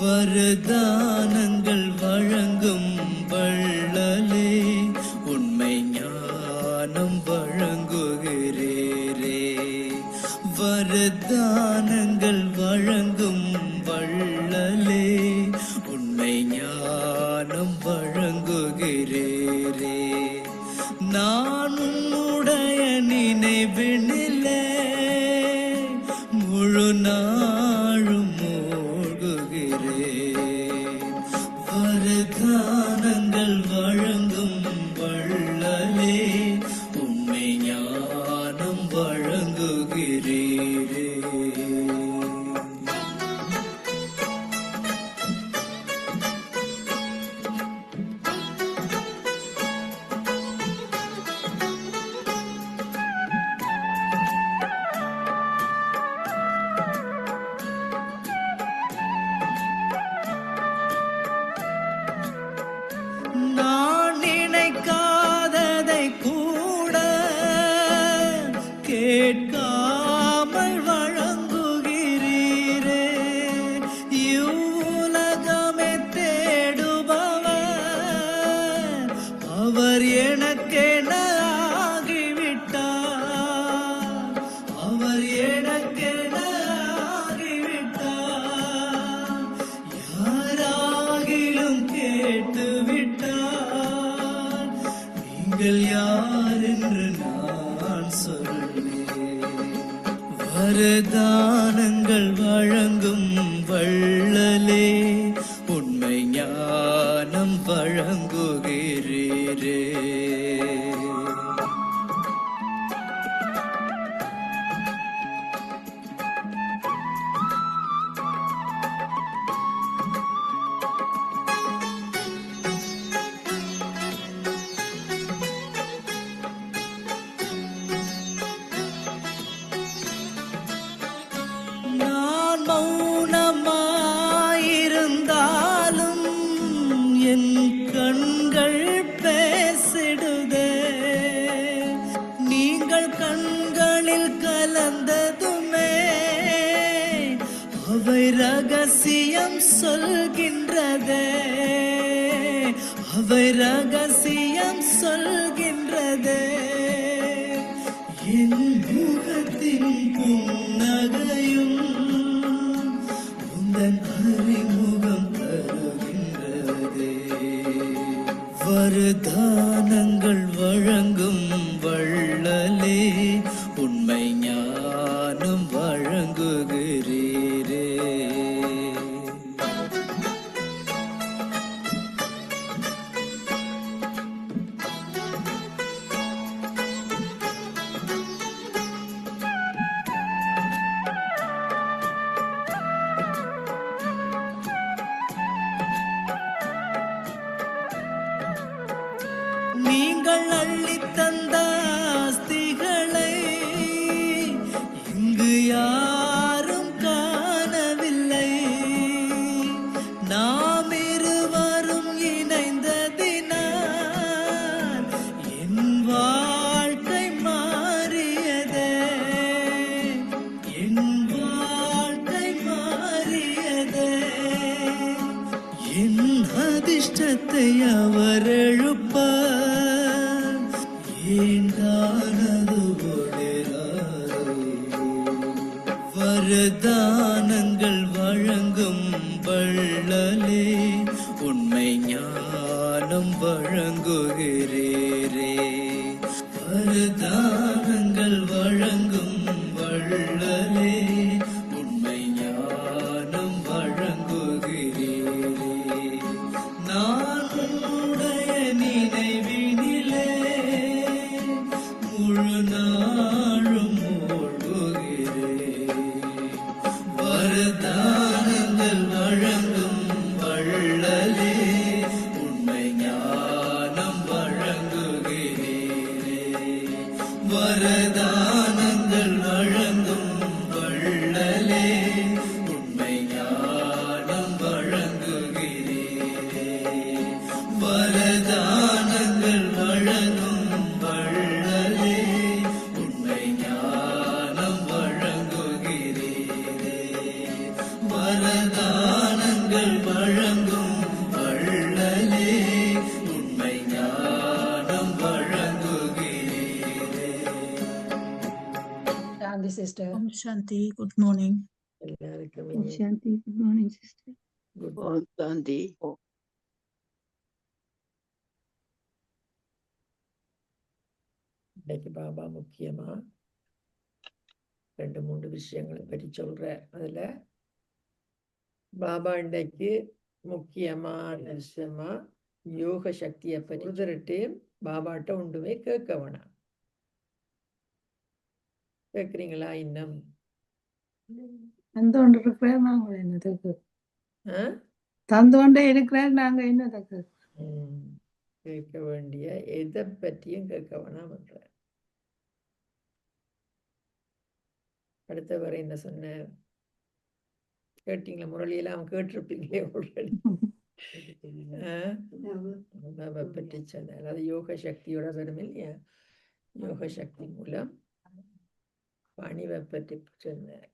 வரதானங்கள் வழங்கும் வள்ளலே, உண்மை ஞானம் வழங்குகிறீரே. வரதானங்கள் வழங்கும் வள்ளலே, உண்மை ஞானம் வழங்குகிறீரே. நான் உன்னுடைய நினைவினிலே முழு நாளும் மூழ்குகிறேன். வரதானங்கள் வழங்கும் வள்ளலே, உண்மை ஞானம் வழங்குகிறீரே. நான் நினைக்காததை கூட கேட்காமல் வழங்குகிறீரே. இவ்வுலகமே தேடுபவர் அவர் எனக்கென ஆகிவிட்டார். அவர் எனக்கென ஆகிவிட்டார். யாராகிலும் கேட்டுவிட்டார். நீங்கள் யார் என்று நான் சொல்லேன். வரதானங்கள் வழங்கும் வள்ளலே, உண்மை ஞானம் வழங்குகிறீரே. நான் மௌனமாயிருந்தாலும் என் கண்கள் பேசிடுதே. நீங்கள் கண்களில் கலந்ததுமே அவை ரகசியம் சொல்கின்றதே. அவை ரகசியம் சொல்கின்றதே. என் முகத்தின் புன்னகையும் உந்தன் அறிமுகம் தருகின்றதே. வரதானங்கள் வழங்கும் வள்ளலே, உண்மை ஞானம் வழங்குகிறீரே. நீங்கள் அள்ளித்தந்த ஆஸ்திகளை இங்கு யாரும் காணவில்லை. நாம் இருவரும் இணைந்ததினால் என் வாழ்க்கை மாறியதே. என் வாழ்க்கை மாறியதே. என் அதிர்ஷ்டத்தை அவர் எழுப்பார். ஏண்டானது ஒளிராரோ. வரதானங்கள் வழங்கும் வள்ளலே, உண்மை ஞானம் வழங்குகிறீரே. வரதானங்கள் வழங்கும் வள்ளலே, உண்மை ஞானம் வழங்குகிறீரே. நான் உன்னுடைய நினைவினிலே முழு நாளும் மூழ்குகிறேன். வரதானங்கள் வழங்கும் வள்ளலே, உண்மை ஞானம் வழங்குகிறீரே. வரதானங்கள் வழங்கும் வள்ளலே, உண்மை ஞானம் வழங்குகிறீரே. வரதானங்கள் வழங்கும் வள்ளலே, உண்மை ஞானம் வழங்குகிறீரே. வரதானங்கள் பயங்கள் வழங்கும் வள்ளலே உண்மை ஞானம் வழங்குகிறீரே. Shanti sister. Om Shanti, good morning. எல்லாருக்கும் Om Shanti. Good morning, sister. good Om Shanti. இன்னைக்கு பாபா முக்கியமா 2-3 விஷயங்களை பற்றி சொல்றார். அதுல பாபா இன்னைக்கு முக்கியமான விஷயமா யோக சக்தியை பற்றி உதறிட்டு பாபாட்ட ஒன்றுமே கேட்க வேணாம். கேட்குறீங்களா? இன்னும் தந்தோண்டு இருக்கிறார், நாங்க என்னதுக்கு ஆ? தந்தோண்டே இருக்கிறார், நாங்க என்னதுக்கு கேட்க வேண்டிய எதை பற்றியும் கேட்க வேணாம் என்ற. அடுத்த வரை என்ன சொன்ன கேட்டீங்களா? முரளியெல்லாம் அவன் கேட்டிருப்பீங்களே ஆல்ரெடி. பற்றி சொன்ன அதாவது யோக சக்தியோட வரும் இல்லையா? யோக சக்தி மூலம் பணிவை பற்றி சொன்னார்.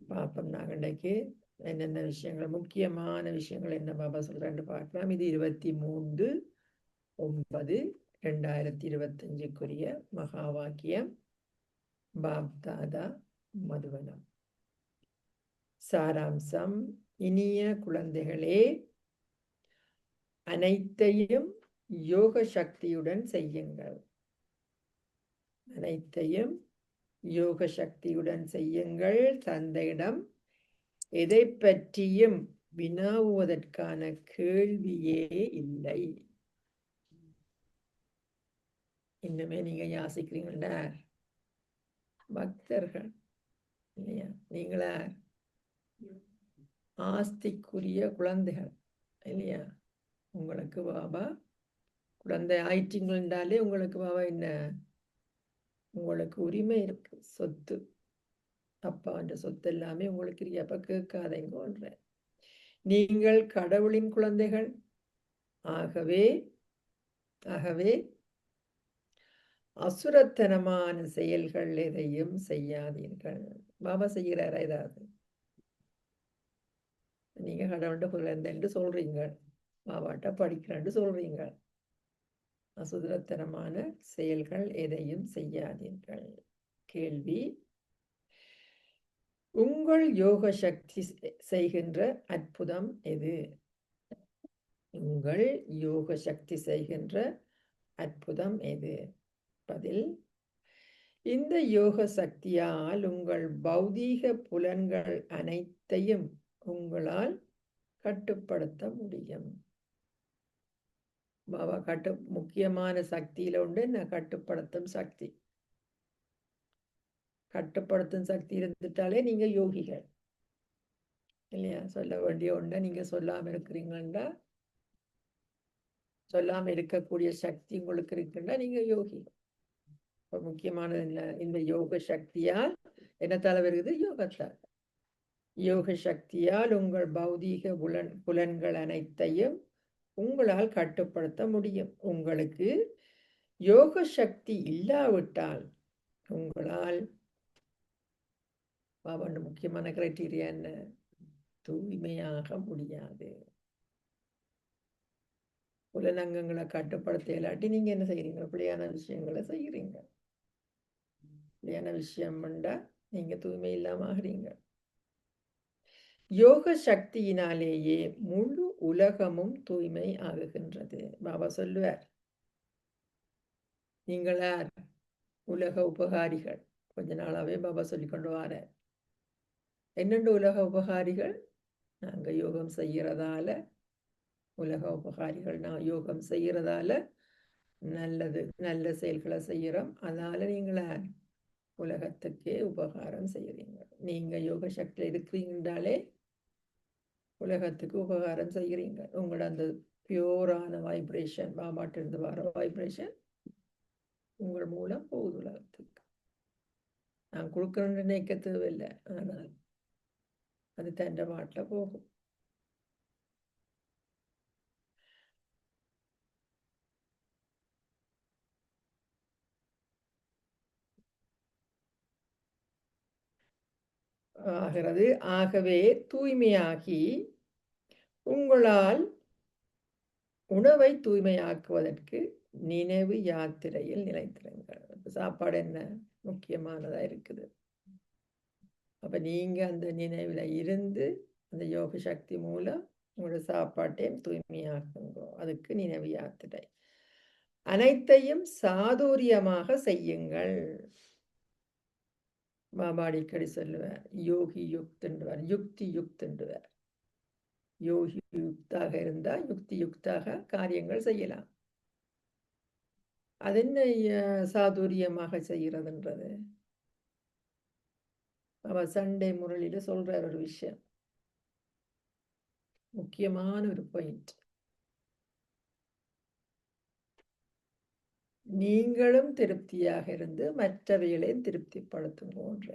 பாப்போம் நாங்கள் இன்றைக்கு என்னென்ன விஷயங்கள், முக்கியமான விஷயங்கள் என்ன பாபா சொல்றான்னு பார்க்கலாம். இது 23/9/2025 மகா வாக்கியம். பாப்தாதா மதுவனம். சாராம்சம்: இனிய குழந்தைகளே, அனைத்தையும் யோக சக்தியுடன் செய்யுங்கள். அனைத்தையும் யோக சக்தியுடன் செய்யுங்கள். தந்தையிடம் எதை பற்றியும் வினாவுவதற்கான கேள்வியே இல்லை. இன்னுமே நீங்க யாசிக்கிறீங்களா? பக்தர்கள் இல்லையா? நீங்களா ஆஸ்திக்குரிய குழந்தைகள் இல்லையா? உங்களுக்கு பாபா குழந்தை ஆயிட்டீங்கன்றாலே உங்களுக்கு பாபா என்ன, உங்களுக்கு உரிமை இருக்கு. சொத்து, அப்பான்ற சொத்து எல்லாமே உங்களுக்கு இருக்கு. அப்ப கேட்காதீங்கன்ற. நீங்கள் கடவுளின் குழந்தைகள். ஆகவே அசுரத்தனமான செயல்கள் எதையும் செய்யாதீர்கள். பாபா செய்கிறாரா ஏதாவது? நீங்க கடவுள்கிட்ட குழந்தைன்னு சொல்றீங்க, பாபாட்ட படிக்கிறேன்னு சொல்றீங்க. அசுரத்தனமான செயல்கள் எதையும் செய்யாதீர்கள். கேள்வி: உங்கள் யோக சக்தி செய்கின்ற அற்புதம் எது? உங்கள் யோக சக்தி செய்கின்ற அற்புதம் எது? பதில்: இந்த யோக சக்தியால் உங்கள் பௌதீக புலன்கள் அனைத்தையும் உங்களால் கட்டுப்படுத்த முடியும். பாபா முக்கியமான சக்தியில உண்டு நான் கட்டுப்படுத்தும் சக்தி. கட்டுப்படுத்தும் சக்தி இருந்துட்டாலே நீங்க யோகிகள் இல்லையா? சொல்ல வேண்டிய ஒன்றை நீங்க சொல்லாம இருக்கிறீங்கன்னா, சொல்லாம இருக்கக்கூடிய சக்தி உங்களுக்கு இருக்குன்னா நீங்க யோகிகள். இப்ப முக்கியமானது என்ன? இந்த யோக சக்தியால் என்னத்தால வருகிறது? யோகத்தால். யோக சக்தியால் உங்கள் பௌதீக புலன்கள் அனைத்தையும் உங்களால் கட்டுப்படுத்த முடியும். உங்களுக்கு யோக சக்தி இல்லாவிட்டால் உங்களால் பாபாண்ட முக்கியமான கிரைட்டீரியா என்ன? தூய்மையாக முடியாது. புலனங்கங்களை கட்டுப்படுத்த இல்லாட்டி நீங்க என்ன செய்யறீங்க? பிள்ளையான விஷயங்களை செய்யறீங்க. பிள்ளையான விஷயம் பண்ணா நீங்க தூய்மை இல்லாம ஆகிறீங்க. யோக சக்தியினாலேயே முழு உலகமும் தூய்மை ஆகுகின்றது. பாபா சொல்லுவார், நீங்களா உலக உபகாரிகள். கொஞ்ச நாளாவே பாபா சொல்லிக்கொண்டு வர என்னென்று உலக உபகாரிகள்? நாங்க யோகம் செய்யறதால உலக உபகாரிகள். நான் யோகம் செய்யறதால நல்ல செயல்களை செய்யறோம். அதனால நீங்கள உலகத்துக்கே உபகாரம் செய்யறீங்க. நீங்க யோக சக்தியில இருக்கிறீங்கன்றாலே உலகத்துக்கு உபகாரம் செய்யறீங்க. உங்களோட அந்த பியூரான வைப்ரேஷன், பாபாட்ட இருந்து வர வைப்ரேஷன் உங்கள் மூலம் போகுது உலகத்துக்கு. நான் கொடுக்கணும்னு நினைக்க தேவையில்லை, ஆனால் அது தண்ட மாட்டில் போகும். ஆகிறது. ஆகவே தூய்மையாகி உங்களால் உணவை தூய்மையாக்குவதற்கு நினைவு யாத்திரையில் நிலைத்திருங்கள். சாப்பாடு என்ன முக்கியமானதா இருக்குது. அப்ப நீங்க அந்த நினைவுல இருந்து அந்த யோக சக்தி மூலம் உங்களோட சாப்பாட்டையும் தூய்மையாக்குங்க. அதுக்கு நினைவு யாத்திரை. அனைத்தையும் சாதுரியமாக செய்யுங்கள். பாபா அடிக்கடி சொல்லுவார், யோகி யுக்துன்றார், யுக்தி யுக்துன்றார். யோகி யுக்தாக இருந்தா யுக்தி யுக்தாக காரியங்கள் செய்யலாம். அது என்ன சாதுரியமாக செய்யறதுன்றது? அவ சண்டே முரளியில சொல்ற ஒரு விஷயம், முக்கியமான ஒரு பாயிண்ட். நீங்களும் திருப்தியாக இருந்து மற்றவைகளையும் திருப்திப்படுத்துங்கன்ற.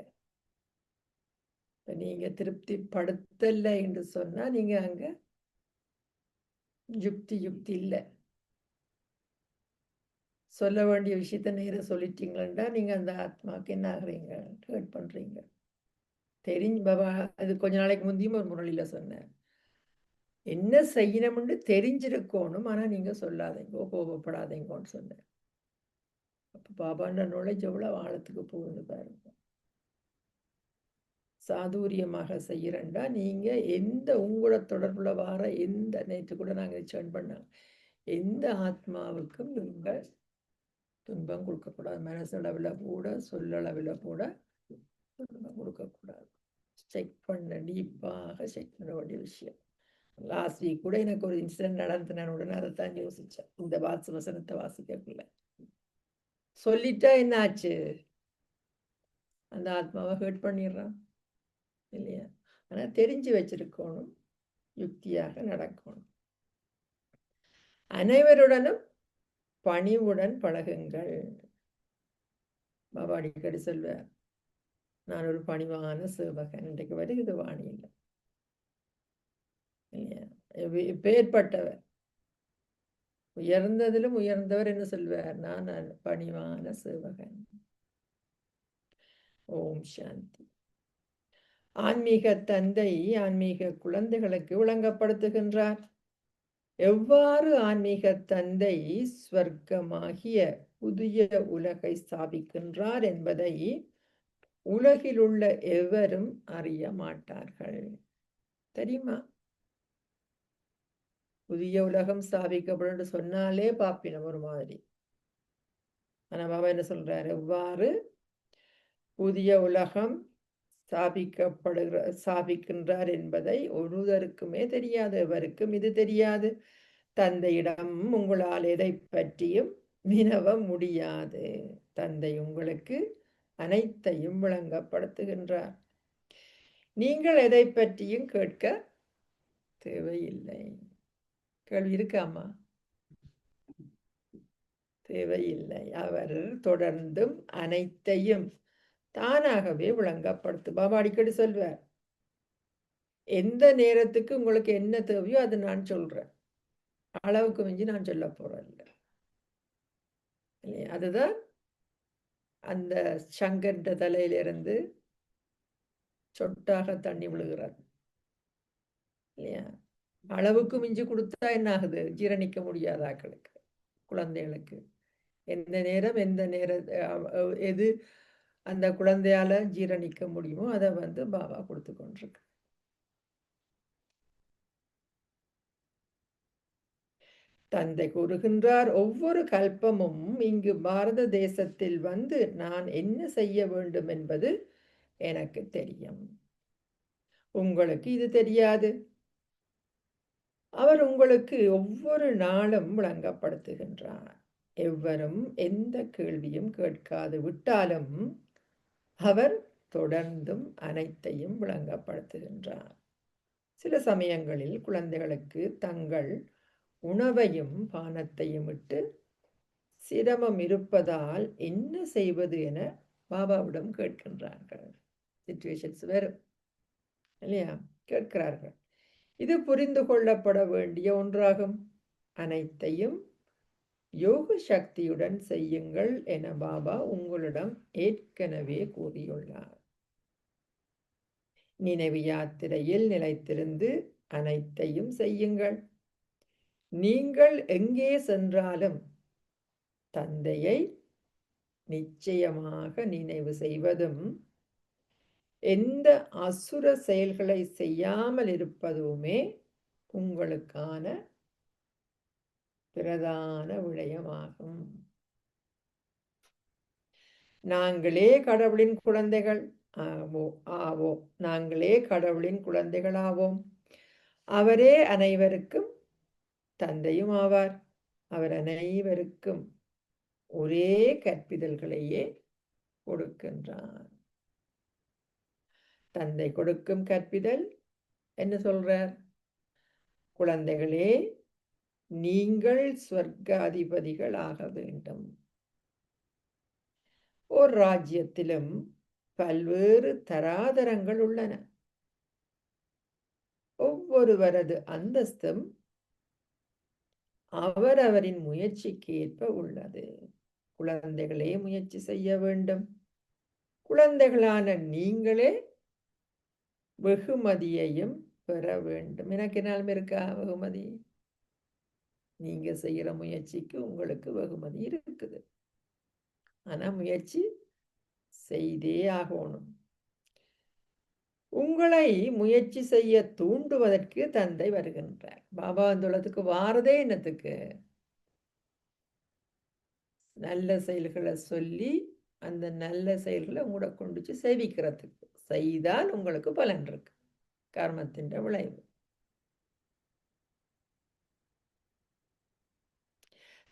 நீங்க திருப்திப்படுத்தல என்று சொன்னா நீங்க அங்க யுக்தி இல்லை. சொல்ல வேண்டிய விஷயத்த நேரம் சொல்லிட்டீங்களா நீங்க அந்த ஆத்மாக்கு என்ன ஆகுறீங்க, ஹர்ட் பண்றீங்க. தெரிஞ்சு பாபா அது கொஞ்ச நாளைக்கு முந்தியும் ஒரு முரளியில சொன்னேன், என்ன செய்யணும்னு தெரிஞ்சிருக்கணும், ஆனா நீங்க சொல்லாதீங்க, கோபப்படாதீங்கன்னு சொன்னேன். அப்ப பாபாண்ட நாலேஜ் எவ்வளவு ஆழத்துக்கு போகுது பாருங்க. சாதுரியமாக செய்யறண்டா நீங்க எந்த உங்களோட தொடர்புல வார எந்த, நேற்று கூட நாங்க ஜாயின் பண்ணோம், எந்த ஆத்மாவுக்கும் நீங்கள் துன்பம் கொடுக்கக்கூடாது. மனசளவில் கூட சொல்லளவில் கூட துன்பம் கொடுக்கக்கூடாது. செக் பண்ண, டீப்பாக செக் பண்ண வேண்டிய விஷயம். லாஸ்ட் வீக் கூட எனக்கு ஒரு இன்சிடென்ட் நடந்தன உடனே அதைத்தான் யோசிச்சேன். இந்த வசனத்தை வாசிக்கக்குள்ள சொல்லிட்டா என்ன ஆச்சு, அந்த ஆத்மாவை ஹர்ட் பண்ணிடுறான் இல்லையா? ஆனா தெரிஞ்சு வச்சிருக்கணும், யுக்தியாக நடக்கணும். அனைவருடனும் பணிவுடன் பழகுங்கள். பாபா அடிக்கடி சொல்வார், நான் ஒரு பணிவான சேவகன். இன்றைக்கு வருகிறது வாணியில் இல்லையா? பேர்பட்டவர், உயர்ந்ததிலும் உயர்ந்தவர் என்ன சொல்வார், நான் பணிவான சேவகன். ஓம் சாந்தி. ஆன்மீக தந்தை ஆன்மீக குழந்தைகளுக்கு விளங்கப்படுத்துகின்றார். எவ்வாறு ஆன்மீக தந்தை ஸ்வர்க்கமாகிய புதிய உலகை ஸ்தாபிக்கின்றார் என்பதை உலகில் உள்ள எவரும் அறிய மாட்டார்கள். தெரியுமா? புதிய உலகம் ஸ்தாபிக்கப்படும் சொன்னாலே பாப்பினம் ஒரு மாதிரி. ஆனா பாபா என்ன சொல்றாரு, எவ்வாறு புதிய உலகம் ஸ்தாபிக்கின்றார் என்பதை ஒருவருக்குமே தெரியாது, எவருக்கும் இது தெரியாது. தந்தையிடம் உங்களால் எதை பற்றியும் வினவ முடியாது. தந்தை உங்களுக்கு அனைத்தையும் விளங்கப்படுத்துகின்றார். நீங்கள் எதை பற்றியும் கேட்க தேவையில்லை. கேள்வி இருக்காமா? தேவையில்லை. அவர் தொடர்ந்தும் அனைத்தையும் தானாகவே விளங்கப்படுத்து. பாபா அடிக்கடி சொல்வார், எந்த நேரத்துக்கு உங்களுக்கு என்ன தேவையோ அது நான் சொல்றேன், அளவுக்கு மிஞ்சி நான் சொல்ல போறேன் இல்லை. அதுதான் அந்த சங்கன்ற தலையிலிருந்து சொட்டாக தண்ணி விழுகிறது இல்லையா? அளவுக்கு மிஞ்சி கொடுத்தா என்ன ஆகுது, ஜீரணிக்க முடியாத ஆக்களுக்கு, குழந்தைகளுக்கு எந்த நேரம் எது அந்த குழந்தையால ஜீரணிக்க முடியுமோ அதை பாபா கொடுத்து கொண்டிருக்கு. தந்தை கூறுகின்றார், ஒவ்வொரு கல்பமும் இங்கு பாரத தேசத்தில் நான் என்ன செய்ய வேண்டும் என்பது எனக்கு தெரியும், உங்களுக்கு இது தெரியாது. அவர் உங்களுக்கு ஒவ்வொரு நாளும் விளங்கப்படுத்துகின்றார். எவரும் எந்த கேள்வியும் கேட்காது விட்டாலும் அவர் தொடர்ந்தும் அனைத்தையும் விளங்கப்படுத்துகின்றார். சில சமயங்களில் குழந்தைகளுக்கு தங்கள் உணவையும் பானத்தையும் விட்டு சிரமம் இருப்பதால் என்ன செய்வது என பாபாவிடம் கேட்கின்றார்கள். சிச்சுவேஷன்ஸ் வரும் இல்லையா? கேட்கிறார்கள். இது புரிந்து கொள்ளப்பட வேண்டிய ஒன்றாகும். அனைத்தையும் யோக சக்தியுடன் செய்யுங்கள் என பாபா உங்களிடம் ஏற்கனவே கூறியுள்ளார். நினைவு யாத்திரையில் நிலைத்திருந்து அனைத்தையும் செய்யுங்கள். நீங்கள் எங்கே சென்றாலும் தந்தையை நிச்சயமாக நினைவு செய்வதும் எந்த அசுர செயல்களை செய்யாமல் இருப்பதுமே உங்களுக்கான பிரதான விடயமாகும். நாங்களே கடவுளின் குழந்தைகள் ஆவோம். நாங்களே கடவுளின் குழந்தைகள் ஆவோம். அவரே அனைவருக்கும் தந்தையும் ஆவார். அவர் அனைவருக்கும் ஒரே கற்பிதல்களையே கொடுக்கின்றார். தந்தை கொடுக்கும் கற்பிதல் என்ன சொல்றார்? குழந்தைகளே, நீங்கள் சொர்க்க அதிபதிகள் ஆக வேண்டும். ஒரு ராஜ்யத்திலும் பல்வேறு தராதரங்கள் உள்ளன. ஒவ்வொருவரது அந்தஸ்தும் அவரவரின் முயற்சிக்கு ஏற்ப உள்ளது. குழந்தைகளே முயற்சி செய்ய வேண்டும். குழந்தைகளான நீங்களே வெகுமதியையும் பெற வேண்டும். எனக்கு என்னாலும் இருக்கா வெகுமதி? நீங்க செய்யற முயற்சிக்கு உங்களுக்கு வெகுமதி இருக்குது. ஆனா முயற்சி செய்தே ஆகணும். உங்களை முயற்சி செய்ய தூண்டுவதற்கு தந்தை வருகின்றார். பாபா அந்த உலகத்துக்கு வாரதே என்னத்துக்கு? நல்ல செயல்களை சொல்லி அந்த நல்ல செயல்களை உங்களை கொண்டு சேவிக்கிறதுக்கு. செய்தால் உங்களுக்கு பலன் இருக்கு. கர்மத்தின் விளைவு.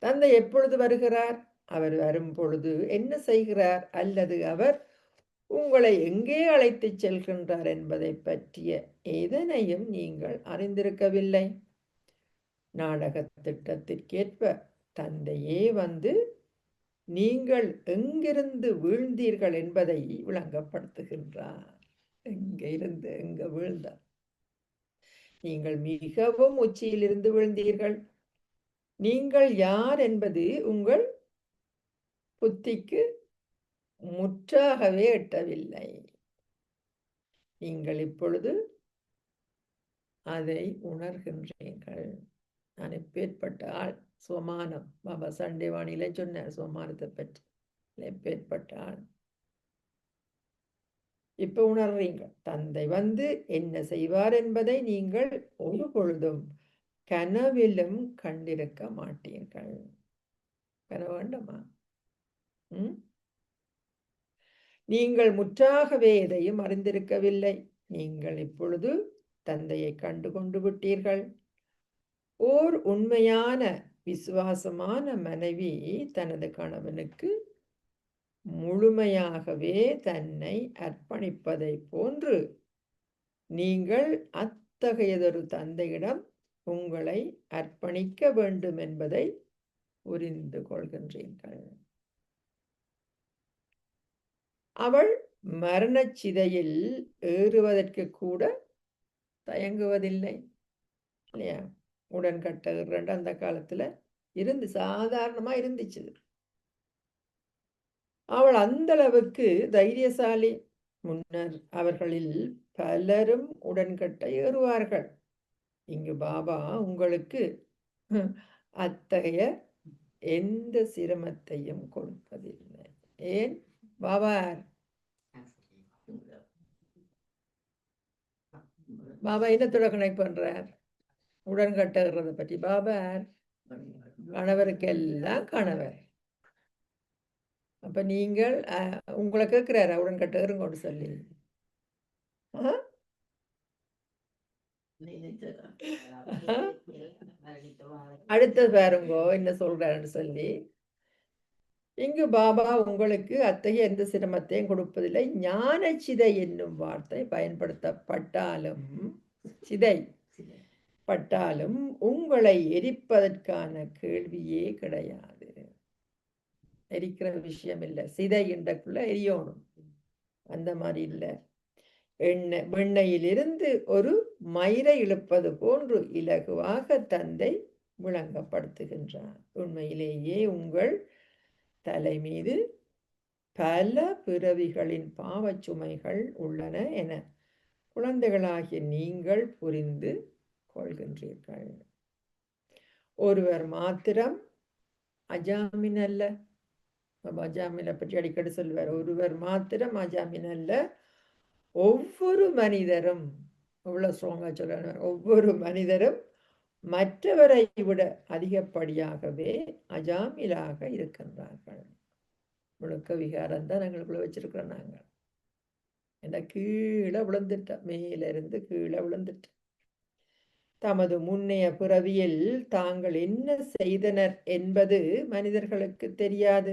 தந்தை எப்பொழுது வருகிறார்? அவர் வரும் பொழுது என்ன செய்கிறார்? அல்லது அவர் உங்களை எங்கே அழைத்து செல்கின்றார் என்பதை பற்றிய எதனையும் நீங்கள் அறிந்திருக்கவில்லை. நாடக திட்டத்திற்கேற்ப தந்தையே வந்து நீங்கள் எங்கிருந்து வீழ்ந்தீர்கள் என்பதை விளங்கப்படுத்துகின்றார். எங்க இருந்து எங்க வீழ்ந்தார்? நீங்கள் மிகவும் உச்சியிலிருந்து வீழ்ந்தீர்கள். நீங்கள் யார் என்பது உங்கள் புத்திக்கு முற்றாகவே எட்டவில்லை. நீங்கள் இப்பொழுது அதை உணர்கின்றீர்கள். நான் எப்பேற்பட்ட ஆள், சோமானம். பாபா சண்டே வாணியில சொன்னார் சோமானத்தை பற்றி. எப்பேற்பட்ட ஆள் இப்ப உணர்றீங்க. தந்தை வந்து என்ன செய்வார் என்பதை நீங்கள் ஒரு பொழுதும் கனவிலும் கண்டிருக்க மாட்டீர்கள். கனவு வேண்டாமா? நீங்கள் முற்றாகவே எதையும் அறிந்திருக்கவில்லை. நீங்கள் இப்பொழுது தந்தையை கண்டு கொண்டு விட்டீர்கள். ஓர் உண்மையான விசுவாசமான மனைவி தனது கணவனுக்கு முழுமையாகவே தன்னை அர்ப்பணிப்பதை போன்று நீங்கள் அத்தகையதொரு தந்தையிடம் உங்களை அர்ப்பணிக்க வேண்டும் என்பதை புரிந்து கொள்கின்றீர்கள். அவள் மரணச் சிதையில் ஏறுவதற்கு கூட தயங்குவதில்லை இல்லையா? உடன்கட்டை அந்த காலத்துல இருந்து சாதாரணமா இருந்துச்சு. அவள் அந்த அளவுக்கு தைரியசாலி. முன்னர் அவர்களில் பலரும் உடன்கட்டை ஏறுவார்கள். இங்கு பாபா உங்களுக்கு அத்தகைய எந்த சிரமத்தையும் கொடுப்பதில்லை. ஏன்? பாபா பாபா என்னத்தோட கனெக்ட் பண்றார்? உடன்கட்டுறத பற்றி. பாபா கணவருக்கெல்லாம் கணவர். அப்ப நீங்கள் உங்களை கேட்கிறாரா உடன்கட்டுறங்கன்னு சொல்லி? அடுத்தது பாருங்கோ என்ன சொல்றாருன்னு சொல்லி. இங்கு பாபா உங்களுக்கு அத்தகைய எந்த சிரமத்தையும் கொடுப்பதில்லை. ஞான சிதை என்னும் வார்த்தை பயன்படுத்தப்பட்டாலும் சிதை பட்டாலும் உங்களை எரிப்பதற்கான கேள்வியே கிடையாது. எரிக்கிற விஷயம் இல்லை. சிதை என்றக்குள்ள எரியணும், அந்த மாதிரி இல்லை. வெண்ணையிலிருந்து ஒரு மயிரை இழுப்பது போன்று இலகுவாக தந்தை விளங்கப்படுத்துகின்றார். உண்மையிலேயே உங்கள் தலை மீது பல பிறவிகளின் பாவச்சுமைகள் உள்ளன என குழந்தைகளாகிய நீங்கள் புரிந்து கொள்கின்றீர்கள். ஒருவர் மாத்திரம் அஜாமின் அல்ல. அஜாமினை பற்றி அடிக்கடி சொல்வார். ஒருவர் மாத்திரம் அஜாமின் அல்ல, ஒவ்வொரு மனிதரும், எவ்வளவு ஸ்ட்ராங்கா சொல்றாங்க, ஒவ்வொரு மனிதரும் மற்றவரை விட அதிகப்படியாகவே அஜாமிலாக இருக்கின்றார்கள். முழுக்க விகாரம் தான் எங்களுக்குள்ள வச்சிருக்கிறோம். நாங்கள் என்ன கீழே விழுந்துட்ட, மேல இருந்து கீழே விழுந்துட்ட. தமது முன்னைய பிறவியில் தாங்கள் என்ன செய்தனர் என்பது மனிதர்களுக்கு தெரியாது.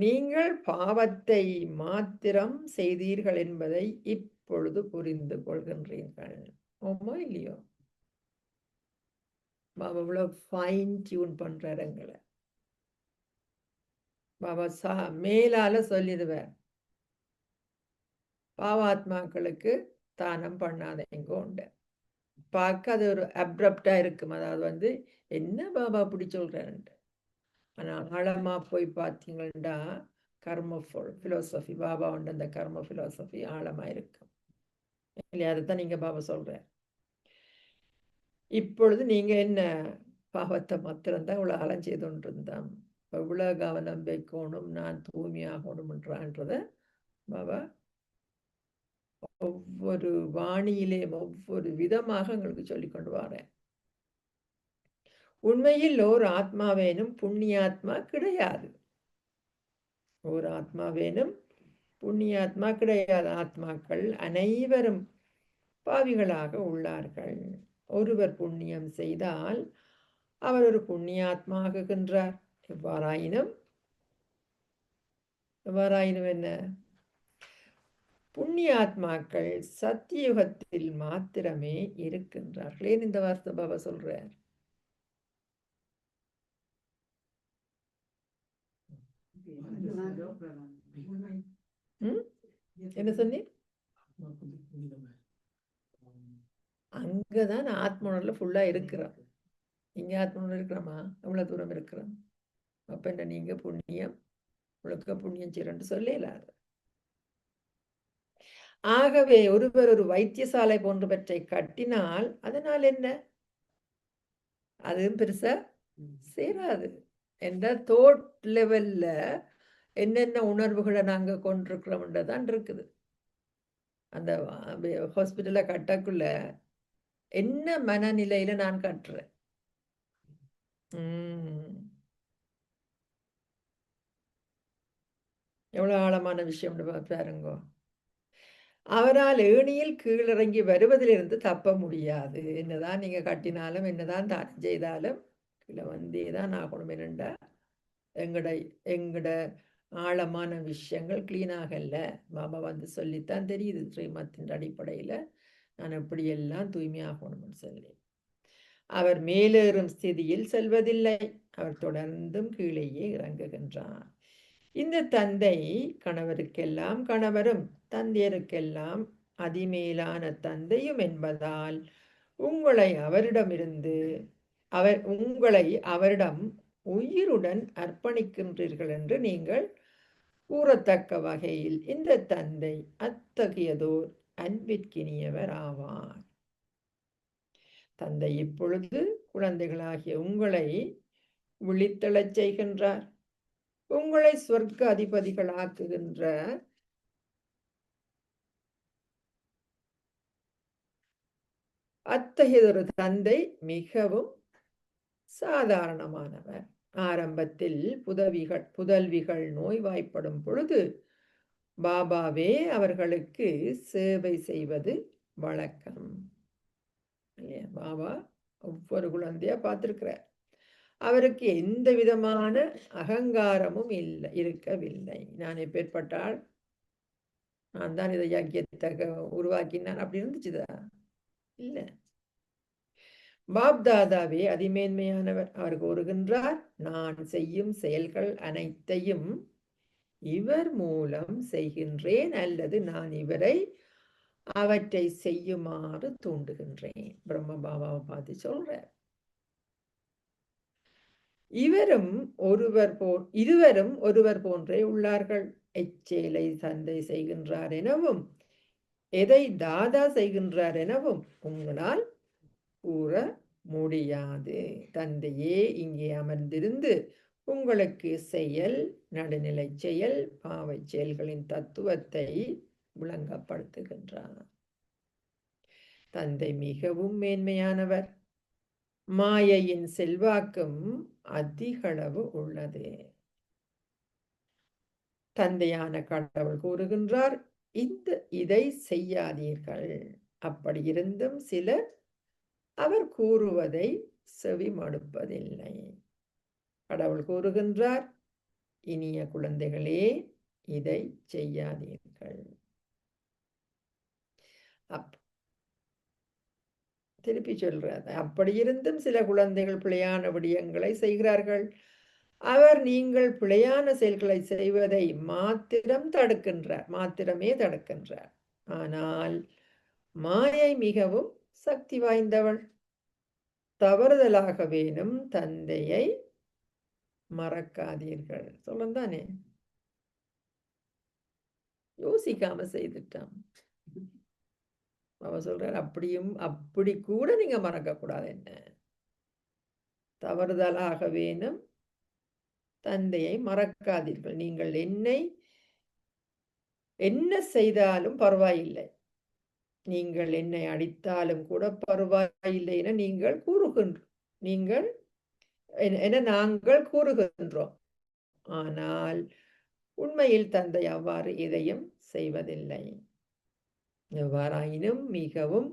நீங்கள் பாவத்தை மாத்திரம் செய்தீர்கள் என்பதை இப்பொழுது புரிந்து கொள்கின்றீர்கள். ஆமா இல்லையோ? பாபா இவ்வளவு ஃபைன் டியூன் பண்றாரு எங்களை. பாபா மேலால சொல்லிடுவார், பாவாத்மாக்களுக்கு தானம் பண்ணாதீங்க உண்டு. பார்க்க அது ஒரு அப்ரப்டா இருக்கும். அதாவது என்ன பாபா அப்படி சொல்றாருன்ட்டு. ஆனா ஆழமா போய் பார்த்தீங்கன்னா கர்ம பிலோசபி, பாபா உண்டு அந்த கர்ம பிலோசபி ஆழமா இருக்கும் இல்லையா? அதைத்தான் நீங்க பாபா சொல்ற. இப்பொழுது நீங்க என்ன பாவத்தை மாத்திரம்தான் இவ்வளவு ஆழம் செய்து கொண்டிருந்தான். இவ்வளவு கவனம் வைக்கணும், நான் தூய்மையாகணும்ன்றத பாபா ஒவ்வொரு வாணியிலே ஒவ்வொரு விதமாக உங்களுக்கு சொல்லிக் கொண்டு வரேன். உண்மையில் ஓர் ஆத்மாவேனும் புண்ணியாத்மா கிடையாது. ஓர் ஆத்மாவேனும் புண்ணியாத்மா கிடையாது. ஆத்மாக்கள் அனைவரும் பாவிகளாக உள்ளார்கள். ஒருவர் புண்ணியம் செய்தால் அவர் ஒரு புண்ணியாத்மா ஆகுகின்றார். எவ்வாறாயினும் என்ன, புண்ணியாத்மாக்கள் சத்தியுகத்தில் மாத்திரமே இருக்கின்றார்கள். ஏன் இந்த வார்த்தை பாபா சொல்றார்? என்ன சொன்னீர்? அங்கதான் ஆத்மனோட ஃபுல்லா இருக்கிறோம். இங்க ஆத்மனோட இருக்கிறோமா? எவ்வளவு தூரம் இருக்கிறோம்? அப்ப என்ன, நீங்க புண்ணியம் உலக புண்ணியம் செய்யறன்னு சொல்லலாது. ஆகவே ஒருவர் ஒரு வைத்தியசாலை போன்றவற்றை கட்டினால் அதனால் என்ன, அதுவும் பெருசா சேராது. என்ற தோட் லெவல்ல என்னென்ன உணர்வுகளை நாங்க கொண்டிருக்கிறோம்ன்றதான் இருக்குது. அந்த ஹாஸ்பிட்டல கட்டக்குள்ள என்ன மனநிலையில நான் கட்டுறேன். எவ்வளவு ஆழமான விஷயம் பாருங்க. அவரால் ஏணியில் கீழிறங்கி வருவதிலிருந்து தப்ப முடியாது. என்னதான் நீங்க கட்டினாலும், என்னதான் தானம் செய்தாலும் கீழே வந்தேதான் ஆகணும். என்னண்டா எங்கட ஆழமான விஷயங்கள் கிளீனாகல. பாபா சொல்லித்தான் தெரியுது, ஸ்ரீமத்தின் அடிப்படையில நான் எப்படியெல்லாம் தூய்மையாகணும்னு சொல்லி. அவர் மேலேறும் ஸ்திதியில் செல்வதில்லை, அவர் தொடர்ந்தும் கீழேயே இறங்குகின்றார். இந்த தந்தை கணவருக்கெல்லாம் கணவரும் தந்தையருக்கெல்லாம் அதிமேலான தந்தையும் என்பதால் உங்களை அவரிடம் உயிருடன் அர்ப்பணிக்கின்றீர்கள் என்று நீங்கள் கூறத்தக்க வகையில் இந்த தந்தை அத்தகையதோர் அன்பிற்கினியவர் ஆவார். தந்தை இப்பொழுது குழந்தைகளாகிய உங்களை விழித்தெழச் செய்கின்றார். உங்களை சொர்க்க அதிபதிகளாக்குகின்ற அத்தகையதொரு தந்தை மிகவும் சாதாரணமானவர். ஆரம்பத்தில் புதல்விகள் நோய்வாய்ப்படும் பொழுது பாபாவே அவர்களுக்கு சேவை செய்வது வழக்கம். பாபா ஒவ்வொரு குழந்தையா பார்த்திருக்கிறார். அவருக்கு எந்த விதமான அகங்காரமும் இருக்கவில்லை. நான் எப்பேற்பட்டால் நான் தான் இதை யக்கியத்தை உருவாக்கினான் அப்படி இருந்துச்சுதா? இல்ல. பாப்தாதாவே அதிமேன்மையானவர். அவர் கூறுகின்றார், நான் செய்யும் செயல்கள் அனைத்தையும் இவர் மூலம் செய்கின்றேன், அல்லது நான் இவரை அவற்றை செய்யுமாறு தூண்டுகின்றேன். பிரம்ம பாபாவை பார்த்து சொல்றார். இருவரும் ஒருவர் போன்றே உள்ளார்கள். எச்செயலை தந்தை செய்கின்றார் எனவும் எதை தாதா செய்கின்றார் எனவும் உங்களால் கூற முடியாது. தந்தையே இங்கே அமர்ந்திருந்து உங்களுக்கு செயல், நடுநிலை செயல், பாவை செயல்களின் தத்துவத்தை விளங்கப்படுத்துகின்றார். தந்தை மிகவும் மேன்மையானவர். மாயையின் செல்வாக்கும் அதிகளவு உள்ளது. தந்தையான கடவுள் கூறுகின்றார், இதை செய்யாதீர்கள். அப்படி இருந்தும் சிலர் அவர் கூறுவதை செவி மடுப்பதில்லை. கடவுள் கூறுகின்றார், இனிய குழந்தைகளே, இதை செய்யாதீர்கள். திருப்பி சொல்றார், அப்படி இருந்தும் சில குழந்தைகள் பிழையான விடயங்களை செய்கிறார்கள். அவர் நீங்கள் பிழையான செயல்களை செய்வதை மாத்திரமே தடுக்கின்றார். ஆனால் மாயை மிகவும் சக்தி வாய்ந்தவள். தவறுதலாகவேனும் தந்தையை மறக்காதீர்கள். சொல்லந்தானே, யோசிக்காம செய்துட்டான். அவன் சொல்றார், அப்படி கூட நீங்க மறக்க கூடாது. என்ன தவறுதலாகவேனும் தந்தையை மறக்காதீர்கள். நீங்கள் என்ன செய்தாலும் பரவாயில்லை, நீங்கள் என்னை அடித்தாலும் கூட பரவாயில்லை என நாங்கள் கூறுகின்றோம். ஆனால் உண்மையில் தந்தை அவ்வாறு எதையும் செய்வதில்லை. எவ்வாறாயினும் மிகவும்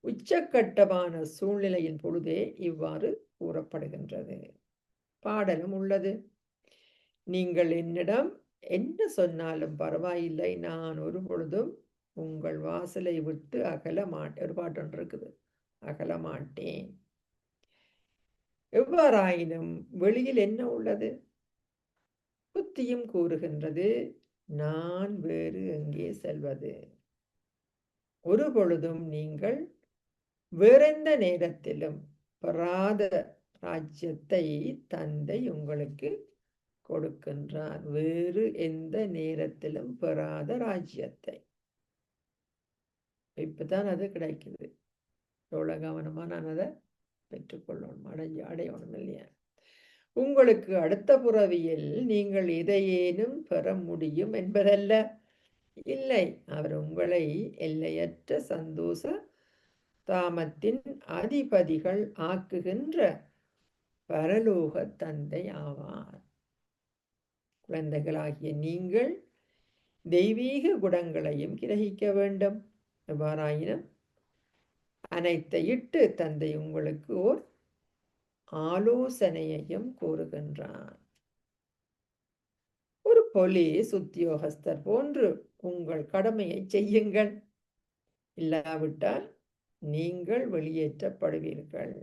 உச்சக்கட்டமான சூழ்நிலையின் பொழுதே இவ்வாறு கூறப்படுகின்றது. பாடலும் உள்ளது. நீங்கள் என்னிடம் என்ன சொன்னாலும் பரவாயில்லை, நான் ஒரு பொழுதும் உங்கள் வாசலை விட்டு அகல மாட்டேன். ஒரு பாட்டு ஒன்று இருக்குது, அகல மாட்டேன். எவ்வாறாயினும் வெளியில் என்ன உள்ளது? புத்தியும் கூறுகின்றது, நான் வேறு எங்கே செல்வது? ஒரு பொழுதும் நீங்கள் வேறெந்த நேரத்திலும் பெறாத ராஜ்யத்தை தந்தை உங்களுக்கு கொடுக்கின்றார். வேறு எந்த நேரத்திலும் பெறாத ராஜ்யத்தை இப்பதான் அது கிடைக்குது. எவ்வளவு கவனமா நான் அதை பெற்றுக்கொள்ளணும், அடையணும் இல்லையா? உங்களுக்கு அடுத்த புறவியில் நீங்கள் எதையேனும் பெற முடியும் என்பதல்ல. இல்லை, அவர் உங்களை எல்லையற்ற சந்தோஷ தாமத்தின் அதிபதிகள் ஆக்குகின்ற பரலோக தந்தை ஆவார். குழந்தைகளாகிய நீங்கள் தெய்வீக குணங்களையும் கிரகிக்க வேண்டும். எவ்வாறாயினும் அனைத்தையிட்டு தந்தை உங்களுக்கு ஓர் ஆலோசனையையும் கூறுகின்றார். ஒரு போலீஸ் உத்தியோகஸ்தர் போன்று உங்கள் கடமையை செய்யுங்கள். இல்லாவிட்டால் நீங்கள் வெளியேற்றப்படுவீர்கள்.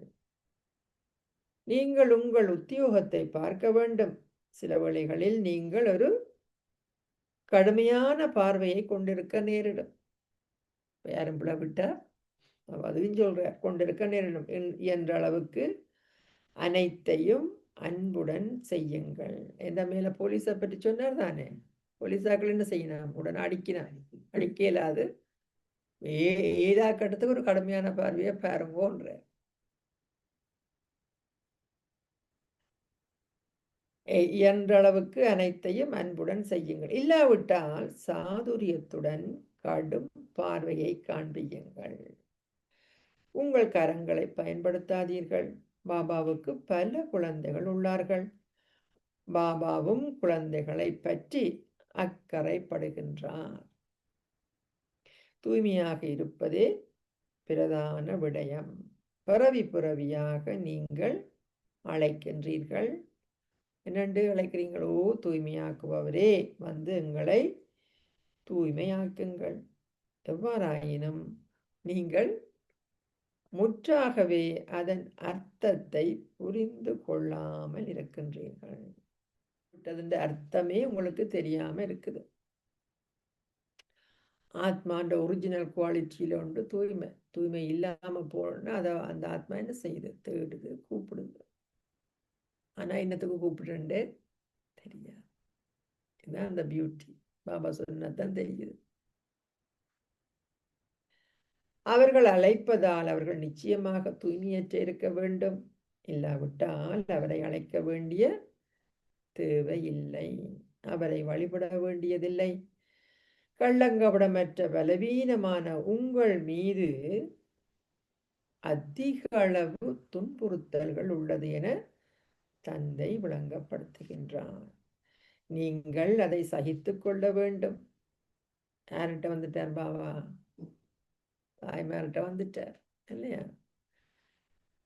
நீங்கள் உங்கள் உத்தியோகத்தை பார்க்க வேண்டும். சில வேளைகளில் நீங்கள் ஒரு கடுமையான பார்வையை கொண்டிருக்க நேரிடும். யாரும் விட்டார் அதுவும் சொல்ற கொண்டிருக்க நேரிடும் என்ற அளவுக்கு அனைத்தையும் அன்புடன் செய்யுங்கள். எந்த மேல போலீஸை பற்றி சொன்னார் தானே, போலீஸாக்கள் என்ன செய்யணும்? உடன் அடிக்க இயலாது, ஏதா கட்டத்துக்கு ஒரு கடுமையான பார்வையை பாருங்கன்ற. என்ற அளவுக்கு அனைத்தையும் அன்புடன் செய்யுங்கள். இல்லாவிட்டால் சாதுரியத்துடன் கடும் பார்வையை காண்பியுங்கள். உங்கள் கரங்களை பயன்படுத்தாதீர்கள். பாபாவுக்கு பல குழந்தைகள் உள்ளார்கள். பாபாவும் குழந்தைகளை பற்றி அக்கறைப்படுகின்றார். தூய்மையாக இருப்பதே பிரதான விடயம். பிறவியாக நீங்கள் அழைக்கின்றீர்கள். என்னென்று அழைக்கிறீங்களோ? தூய்மையாக்குபவரே, வந்து எங்களை தூய்மையாக்குங்கள். எவ்வாறாயினும் நீங்கள் முற்றாகவே அதன் அர்த்தத்தை புரிந்து கொள்ளாமல் இருக்கின்றீர்கள். அதன் அர்த்தமே உங்களுக்கு தெரியாம இருக்குது. ஆத்மாண்ட ஒரிஜினல் குவாலிட்டியில உண்டு தூய்மை. தூய்மை இல்லாம போனா அந்த ஆத்மா என்ன செய்யுது? தேடுது, கூப்பிடுது. ஆனா என்னத்துக்கு கூப்பிடுறே தெரியாது. இதுதான் அந்த பியூட்டி. பாபா சொன்னதான் தெரியுது. அவர்கள் அழைப்பதால் அவர்கள் நிச்சயமாக தூய்மையற்ற இருக்க வேண்டும். இல்லாவிட்டால் அவரை அழைக்க வேண்டிய தேவையில்லை, அவரை வழிபட வேண்டியதில்லை. கள்ளங்கபடமற்ற பலவீனமான உங்கள் மீது அதிக அளவு துன்புறுத்தல்கள் உள்ளது என தந்தை விளங்கப்படுத்துகின்றார். நீங்கள் அதை சகித்துக் கொள்ள வேண்டும். யார்கிட்ட வந்துட்டார் பாபா? தாய்மார்கிட்ட வந்துட்டார் இல்லையா?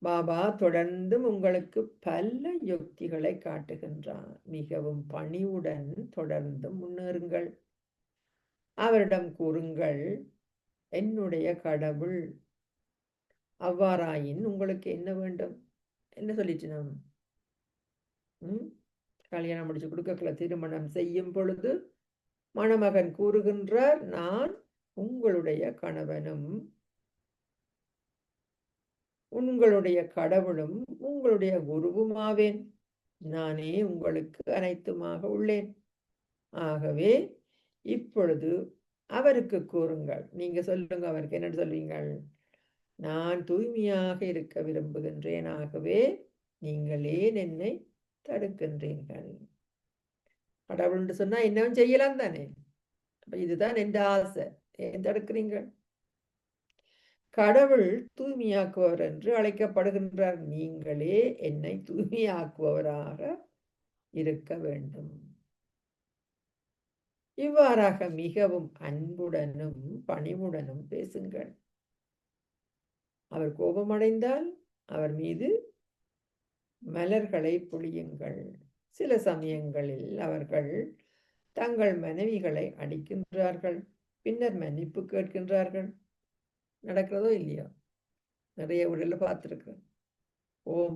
பாபா தொடர்ந்தும் உங்களுக்கு பல யுக்திகளை காட்டுகின்றார். மிகவும் பணிவுடன் தொடர்ந்து முன்னேறுங்கள். அவரிடம் கூறுங்கள், என்னுடைய கடவுள். அவ்வாறாயின் உங்களுக்கு என்ன வேண்டும்? என்ன சொல்லிட்டு நாம் கல்யாணம் முடிச்சு கொடுக்கல, திருமணம் செய்யும் பொழுது மணமகன் கூறுகின்றார், நான் உங்களுடைய கணவனும் உங்களுடைய கடவுளும் உங்களுடைய குருவும் ஆவேன். நானே உங்களுக்கு அனைத்துமாக உள்ளேன். ஆகவே இப்பொழுது அவருக்கு கூறுங்கள். நீங்க சொல்லுங்க, அவருக்கு என்ன சொல்வீங்கள்? நான் தூய்மையாக இருக்க விரும்புகின்றேன். ஆகவே நீங்கள் ஏன் என்னை தடுக்கின்றீர்கள்? கடவுள்னு சொன்னா என்னவும் செய்யலாம் தானே. அப்ப இதுதான் என் ஆசை, ஏன் தடுக்கிறீங்கள்? கடவுள் தூய்மையாக்குவர் என்று அழைக்கப்படுகின்றார். நீங்களே என்னை தூய்மையாக்குபவராக இருக்க வேண்டும். இவ்வாறாக மிகவும் அன்புடனும் பணிவுடனும் பேசுங்கள். அவர் கோபமடைந்தால் அவர் மீது மலர்களை பொழியுங்கள். சில சமயங்களில் அவர்கள் தங்கள் மனைவிகளை அடிக்கின்றார்கள், பின்னர் மன்னிப்பு கேட்கின்றார்கள். நடக்கிறதோ இல்லையோ? நிறைய ஊரில் பார்த்துருக்கேன்.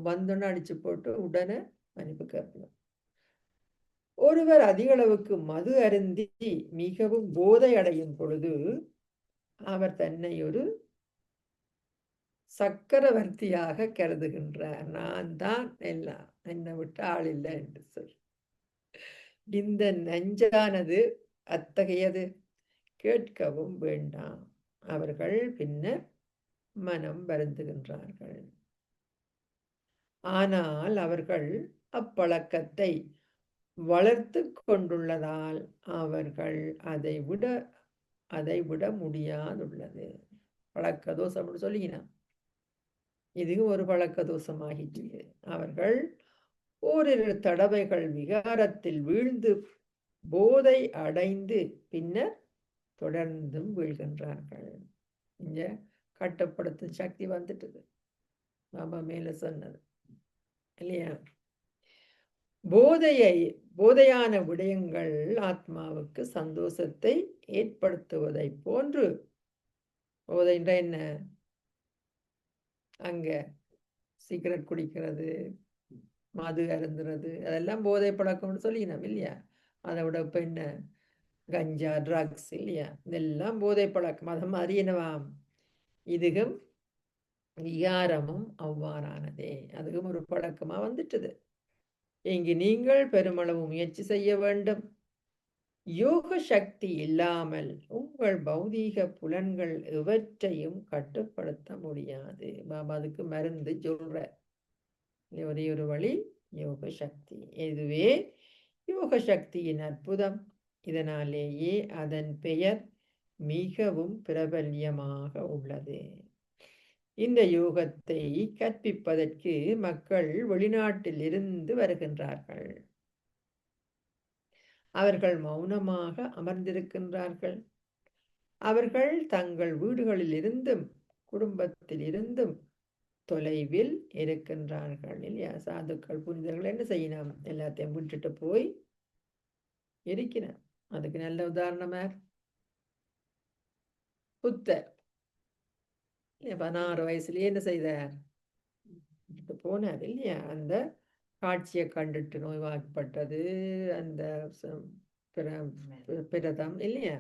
வந்தோன்னு அடிச்சு போட்டு உடனே மன்னிப்பு கேட்கணும். ஒருவர் அதிக அளவுக்கு மது அருந்தி மிகவும் போதை அடையும் பொழுது அவர் தன்னை ஒரு சக்கரவர்த்தியாக கருதுகின்றார். நான் தான் எல்லாம், என்னை விட்டு ஆள் இல்லை என்று சொல். இந்த நஞ்சானது அத்தகையது, கேட்கவும் வேண்டாம். அவர்கள் பின்னர் மனம் வருந்துகின்றார்கள். ஆனால் அவர்கள் அப்பழக்கத்தை வளர்த்து கொண்டுள்ளதால் அவர்கள் அதை விட முடியாதுள்ளது. பழக்க தோஷம் சொல்லினான். இதுவும் ஒரு பழக்க தோஷமாகிட்டு அவர்கள் ஓரிரு தடவைகள் விகாரத்தில் வீழ்ந்து போதை அடைந்து பின்னர் தொடர்ந்தும் வீழ்கின்றார்கள். இங்க கட்டுப்படுத்தும் சக்தி வந்துட்டது, பாபா மேல சொன்னது இல்லையா? போதையான விடயங்கள் ஆத்மாவுக்கு சந்தோஷத்தை ஏற்படுத்துவதை போன்று, போதைன்ற என்ன? அங்க சிகரெட் குடிக்கிறது, மது அருந்துறது, அதெல்லாம் போதை பழக்கம்னு சொல்லினோம் இல்லையா? அதை விட இப்ப என்ன, கஞ்சா, ட்ரக்ஸ் இல்லையா? இதெல்லாம் போதை பழக்கம். அது மாதிரி என்னவாம், இதுவும் விகாரமும் அவ்வாறானதே, அதுவும் ஒரு பழக்கமா வந்துட்டது. இங்கு நீங்கள் பெருமளவு முயற்சி செய்ய வேண்டும். யோக சக்தி இல்லாமல் உங்கள் பௌதீக புலன்கள் எவற்றையும் கட்டுப்படுத்த முடியாது. பாபா அதுக்கு மருந்து சொல்ற ஒரே ஒரு வழி யோக சக்தி. இதுவே யோக சக்தியின் அற்புதம். இதனாலேயே அதன் பெயர் மிகவும் பிரபல்யமாக உள்ளது. இந்த யோகத்தை கற்பிப்பதற்கு மக்கள் வெளிநாட்டில் இருந்து வருகின்றார்கள். அவர்கள் மௌனமாக அமர்ந்திருக்கின்றார்கள். அவர்கள் தங்கள் வீடுகளில் இருந்தும் குடும்பத்தில் இருந்தும் தொலைவில் இருக்கின்றார்கள் இல்லையா? சாதுக்கள் புனிதர்கள் என்ன செய்யணும்? எல்லாத்தையும் விட்டுட்டு போய் இருக்கிறார். அதுக்கு நல்ல உதாரணமா புத்தர் 16 வயசுலயே என்ன செய்தார்? போனார் இல்லையா? அந்த காட்சியை கண்டுட்டு நோய்வாய்ப்பட்டது, அந்த பிரதம் இல்லையா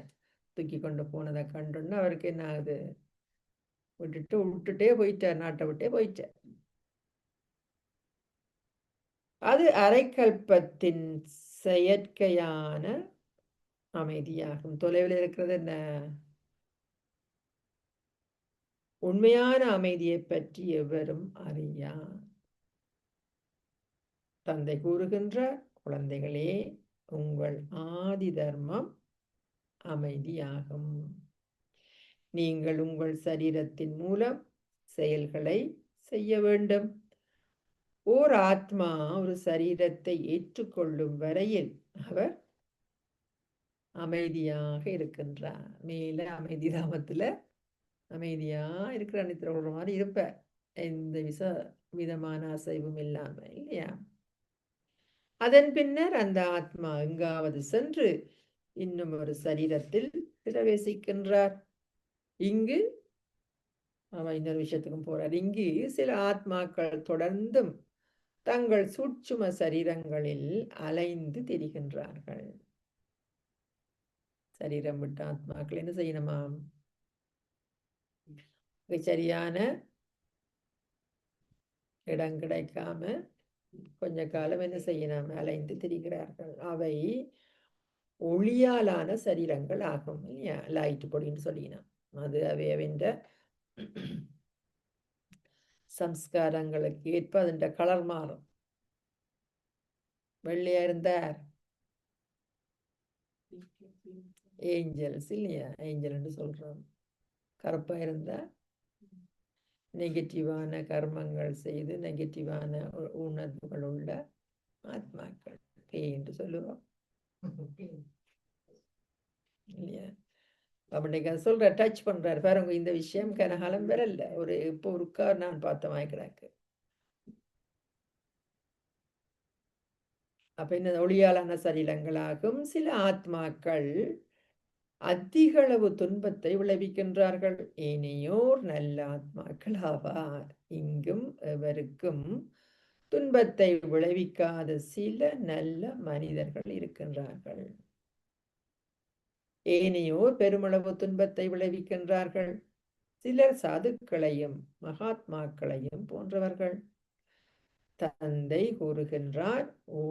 தூக்கி கொண்டு போனதை கண்டுன்னு அவருக்கு என்ன ஆகுது? விட்டுட்டே போயிட்டார், நாட்டை விட்டே போயிட்டார். அது அரைக்கல்பத்தின் செயற்கையான அமைதியாகும். தொலைவில் இருக்கிறது என்ன? உண்மையான அமைதியை பற்றி எவரும் அறியார். தந்தை கூறுகின்ற, குழந்தைகளே, உங்கள் ஆதி தர்மம் அமைதியாகும். நீங்கள் உங்கள் சரீரத்தின் மூலம் செயல்களை செய்ய வேண்டும். ஓர் ஆத்மா ஒரு சரீரத்தை ஏற்றுக்கொள்ளும் வரையில் அவர் அமைதியாக இருக்கின்றார். மேல அமைதி தாமத்துல அமைதியா இருக்கிற நித்திர கொள்ற மாதிரி இருப்பார். எந்த விதமான அசைவும் இல்லாம, இல்லையா? அதன் பின்னர் அந்த ஆத்மா எங்காவது சென்று இன்னும் ஒரு சரீரத்தில் பிரவேசிக்கின்றார். இங்கு அவன் இன்னொரு விஷயத்துக்கும் போறார். இங்கு சில ஆத்மாக்கள் தொடர்ந்தும் தங்கள் சூட்சும சரீரங்களில் அலைந்து திரிகின்றார்கள். சரீரம் விட்ட ஆத்மாக்கள் என்ன செய்யணுமாம்? சரியான இடம் கிடைக்காம கொஞ்ச காலம் என்ன செய்யணும்? அலைந்து திரிகிறார்கள். அவை ஒளியாலான சரீரங்கள் ஆகும், இல்லையா? லைட் பொடின்னு சொல்லினோம். அது அவையவின்ற சம்ஸ்காரங்களுக்கு ஏற்ப அதன் கலர் மாறும். வெள்ளையா இருந்தார் ஏஞ்சல்ஸ், இல்லையா? ஏஞ்சல் என்று சொல்றோம். கருப்பா இருந்தா நெகட்டிவான கர்மங்கள் செய்து நெகட்டிவான உணர்வுகள் உள்ள ஆத்மாக்கள், பேய் என்று சொல்லுவோம், இல்லையா? அப்படிங்க சொல்ற, டச் பண்றாரு பாருங்க. இந்த விஷயம் கனகாலம் வரல, ஒரு இப்போ ஒருக்கா நான் பார்த்த மாதிரி கிடக்கு. அப்ப என்ன? ஒளியாலான சரீரங்களாகும் சில ஆத்மாக்கள் அதிகளவு துன்பத்தை விளைவிக்கின்றார்கள். ஏனையோர் நல்ல ஆத்மாக்கள் ஆவார். இங்கும் எவருக்கும் துன்பத்தை விளைவிக்காத சில நல்ல மனிதர்கள் இருக்கின்றார்கள். ஏனையோர் பெருமளவு துன்பத்தை விளைவிக்கின்றார்கள். சிலர் சாதுக்களையும் மகாத்மாக்களையும் போன்றவர்கள். தந்தை கூறுகின்றார், ஓ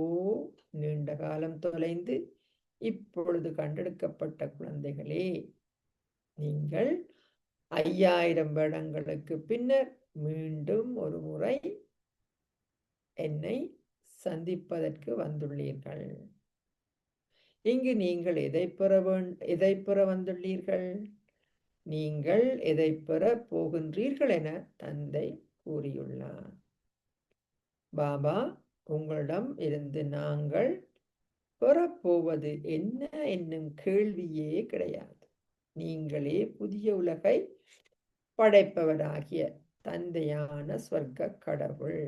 நீண்ட காலம் தொலைந்து இப்பொழுது கண்டெடுக்கப்பட்ட குழந்தைகளே, நீங்கள் 5000 வருடங்களுக்கு பின்னர் மீண்டும் ஒரு முறை என்னை சந்திப்பதற்கு வந்துள்ளீர்கள். இங்கு நீங்கள் எதை பெற வந்துள்ளீர்கள்? நீங்கள் எதை பெற போகின்றீர்கள் என தந்தை கூறியுள்ளார். பாபா, உங்களிடம் இருந்து நாங்கள் பெறப்போவது என்ன என்னும் கேள்வியே கிடையாது. நீங்களே புதிய உலகை படைப்பவராகிய தந்தையான ஸ்வர்க்க கடவுள்.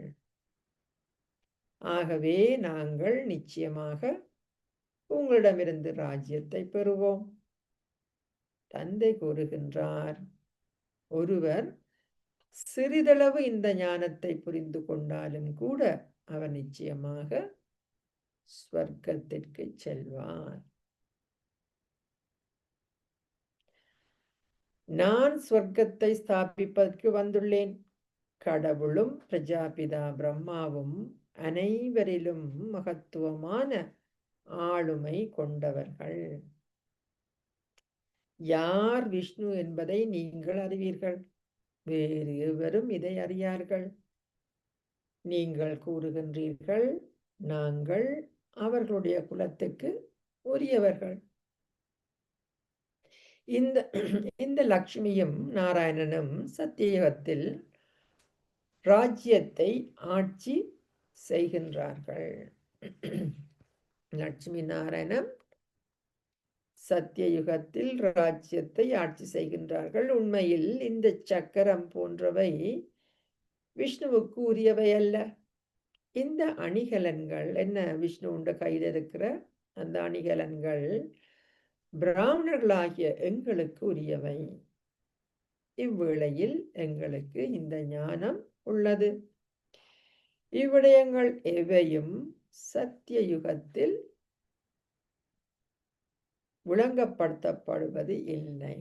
ஆகவே நாங்கள் நிச்சயமாக உங்களிடமிருந்து ராஜ்யத்தை பெறுவோம். தந்தை கூறுகின்றார், ஒருவர் சிறிதளவு இந்த ஞானத்தை புரிந்து கொண்டாலும் கூட அவர் நிச்சயமாக ஸ்வர்க்கத்திற்கு செல்வார். நான் ஸ்வர்க்கத்தை ஸ்தாபிப்பதற்கு வந்துள்ளேன். கடவுளும் பிரஜாபிதா பிரம்மாவும் அனைவரிலும் மகத்துவமான ஆளுமை கொண்டவர்கள். யார் விஷ்ணு என்பதை நீங்கள் அறிவீர்கள். வேறு எவரும் இதை அறியார்கள். நீங்கள் கூறுகின்றீர்கள், நாங்கள் அவர்களுடைய குலத்துக்கு உரியவர்கள். இந்த லக்ஷ்மியும் நாராயணனும் சத்தியயுகத்தில் ராஜ்யத்தை ஆட்சி செய்கின்றார்கள். லட்சுமி நாராயணன் சத்தியயுகத்தில் ராஜ்யத்தை ஆட்சி செய்கின்றார்கள். உண்மையில் இந்த சக்கரம் போன்றவை விஷ்ணுவுக்கு உரியவை அல்ல. இந்த அணிகலன்கள் என்ன? விஷ்ணு உண்ட கையில் இருக்கிற அந்த அணிகலன்கள் பிராமணர்களாகிய எங்களுக்கு உரியவை. இவ்வேளையில் எங்களுக்கு இந்த ஞானம் உள்ளது. இவ்விடயங்கள் எவையும் சத்தியயுகத்தில் விளங்கப்படுத்தப்படுவது இல்லை.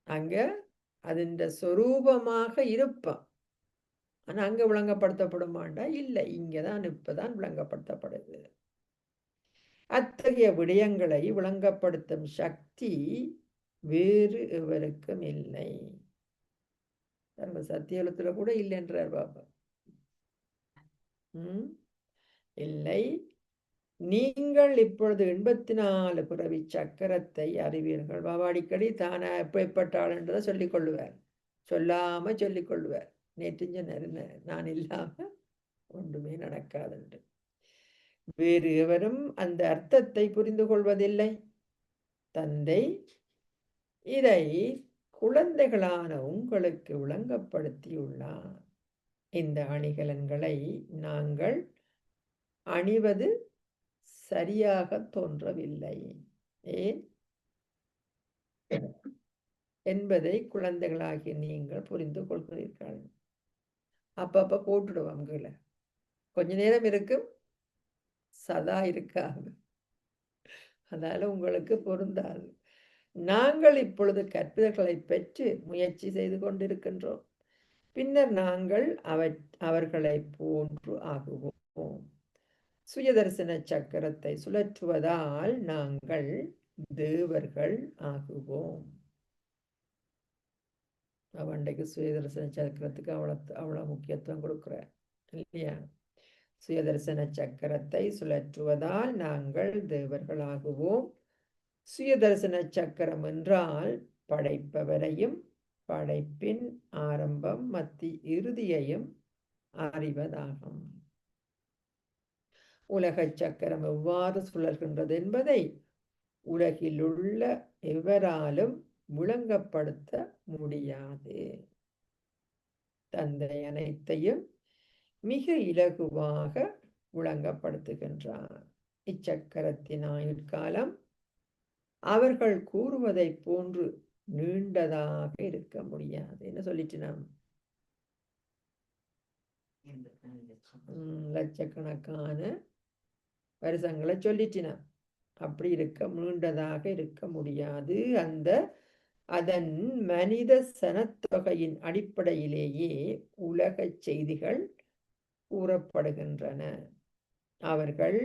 அங்க அதிண்ட சொரூபமாக இருப்பான். ஆனா அங்க விளங்கப்படுத்தப்பட மாட்டா. இல்லை, இங்கதான் இப்பதான் விளங்கப்படுத்தப்படுது. அத்தகைய விடயங்களை விளங்கப்படுத்தும் சக்தி வேறு எவருக்கும் இல்லை. சத்தியலத்துல கூட இல்லை என்றார் பாபா. இல்லை, நீங்கள் இப்பொழுது 84 பிறவி சக்கரத்தை அறிவீர்கள். பாபா அடிக்கடி தானே எப்படிப்பட்ட ஆள் என்றதை சொல்லிக் கொள்ளுவார், சொல்லாம சொல்லிக் கொள்ளுவார். நேற்று நான் இல்லாம ஒன்றுமே நடக்காது என்று. வேறு எவரும் அந்த அர்த்தத்தை புரிந்து கொள்வதில்லை. தந்தை இதை குழந்தைகளான உங்களுக்கு விளங்கப்படுத்தியுள்ளார். இந்த அணிகலன்களை நாங்கள் அணிவது சரியாக தோன்றவில்லை ஏன் என்பதை குழந்தைகளாகிய நீங்கள் புரிந்து கொள்கிறீர்கள். அப்பப்ப போட்டுடுவோம் கீழே, கொஞ்ச நேரம் இருக்கும், சதா இருக்காது. அதனால உங்களுக்கு பொருந்தாது. நாங்கள் இப்பொழுது கற்பிதழ்களை பெற்று முயற்சி செய்து கொண்டிருக்கின்றோம். பின்னர் நாங்கள் அவர்களை போன்று ஆகுவோம். சுயதர்சன சக்கரத்தை சுழற்றுவதால் நாங்கள் தேவர்கள் ஆகுவோம். அவண்டைக்கு சுயதர்சன சக்கரத்துக்கு அவ்வளவு முக்கியத்துவம் கொடுக்குறார் இல்லையா? சுயதர்சன சக்கரத்தை சுழற்றுவதால் நாங்கள் தேவர்கள் ஆகுவோம். சுயதர்சன சக்கரம் என்றால் படைப்பவரையும் படைப்பின் ஆரம்பம் மத்தி இறுதியையும் அறிவதாகும். உலக சக்கரம் எவ்வாறு சுழல்கின்றது என்பதை உலகிலுள்ள எவராலும் விளங்கப்படுத்த முடியாது. தந்தை அனைத்தையும் மிக இலகுவாக விளங்கப்படுத்துகின்றார். இச்சக்கரத்தின் ஆயுட்காலம் அவர்கள் கூறுவதை போன்று நீண்டதாக இருக்க முடியாது. என்ன சொல்லிட்டு நாம் லட்சக்கணக்கான வருஷங்களை சொல்லிட்டினா அப்படி நீண்டதாக இருக்க முடியாது. அதன் மனித சனத்தொகையின் அடிப்படையிலேயே உலக செய்திகள் கூறப்படுகின்றன. அவர்கள்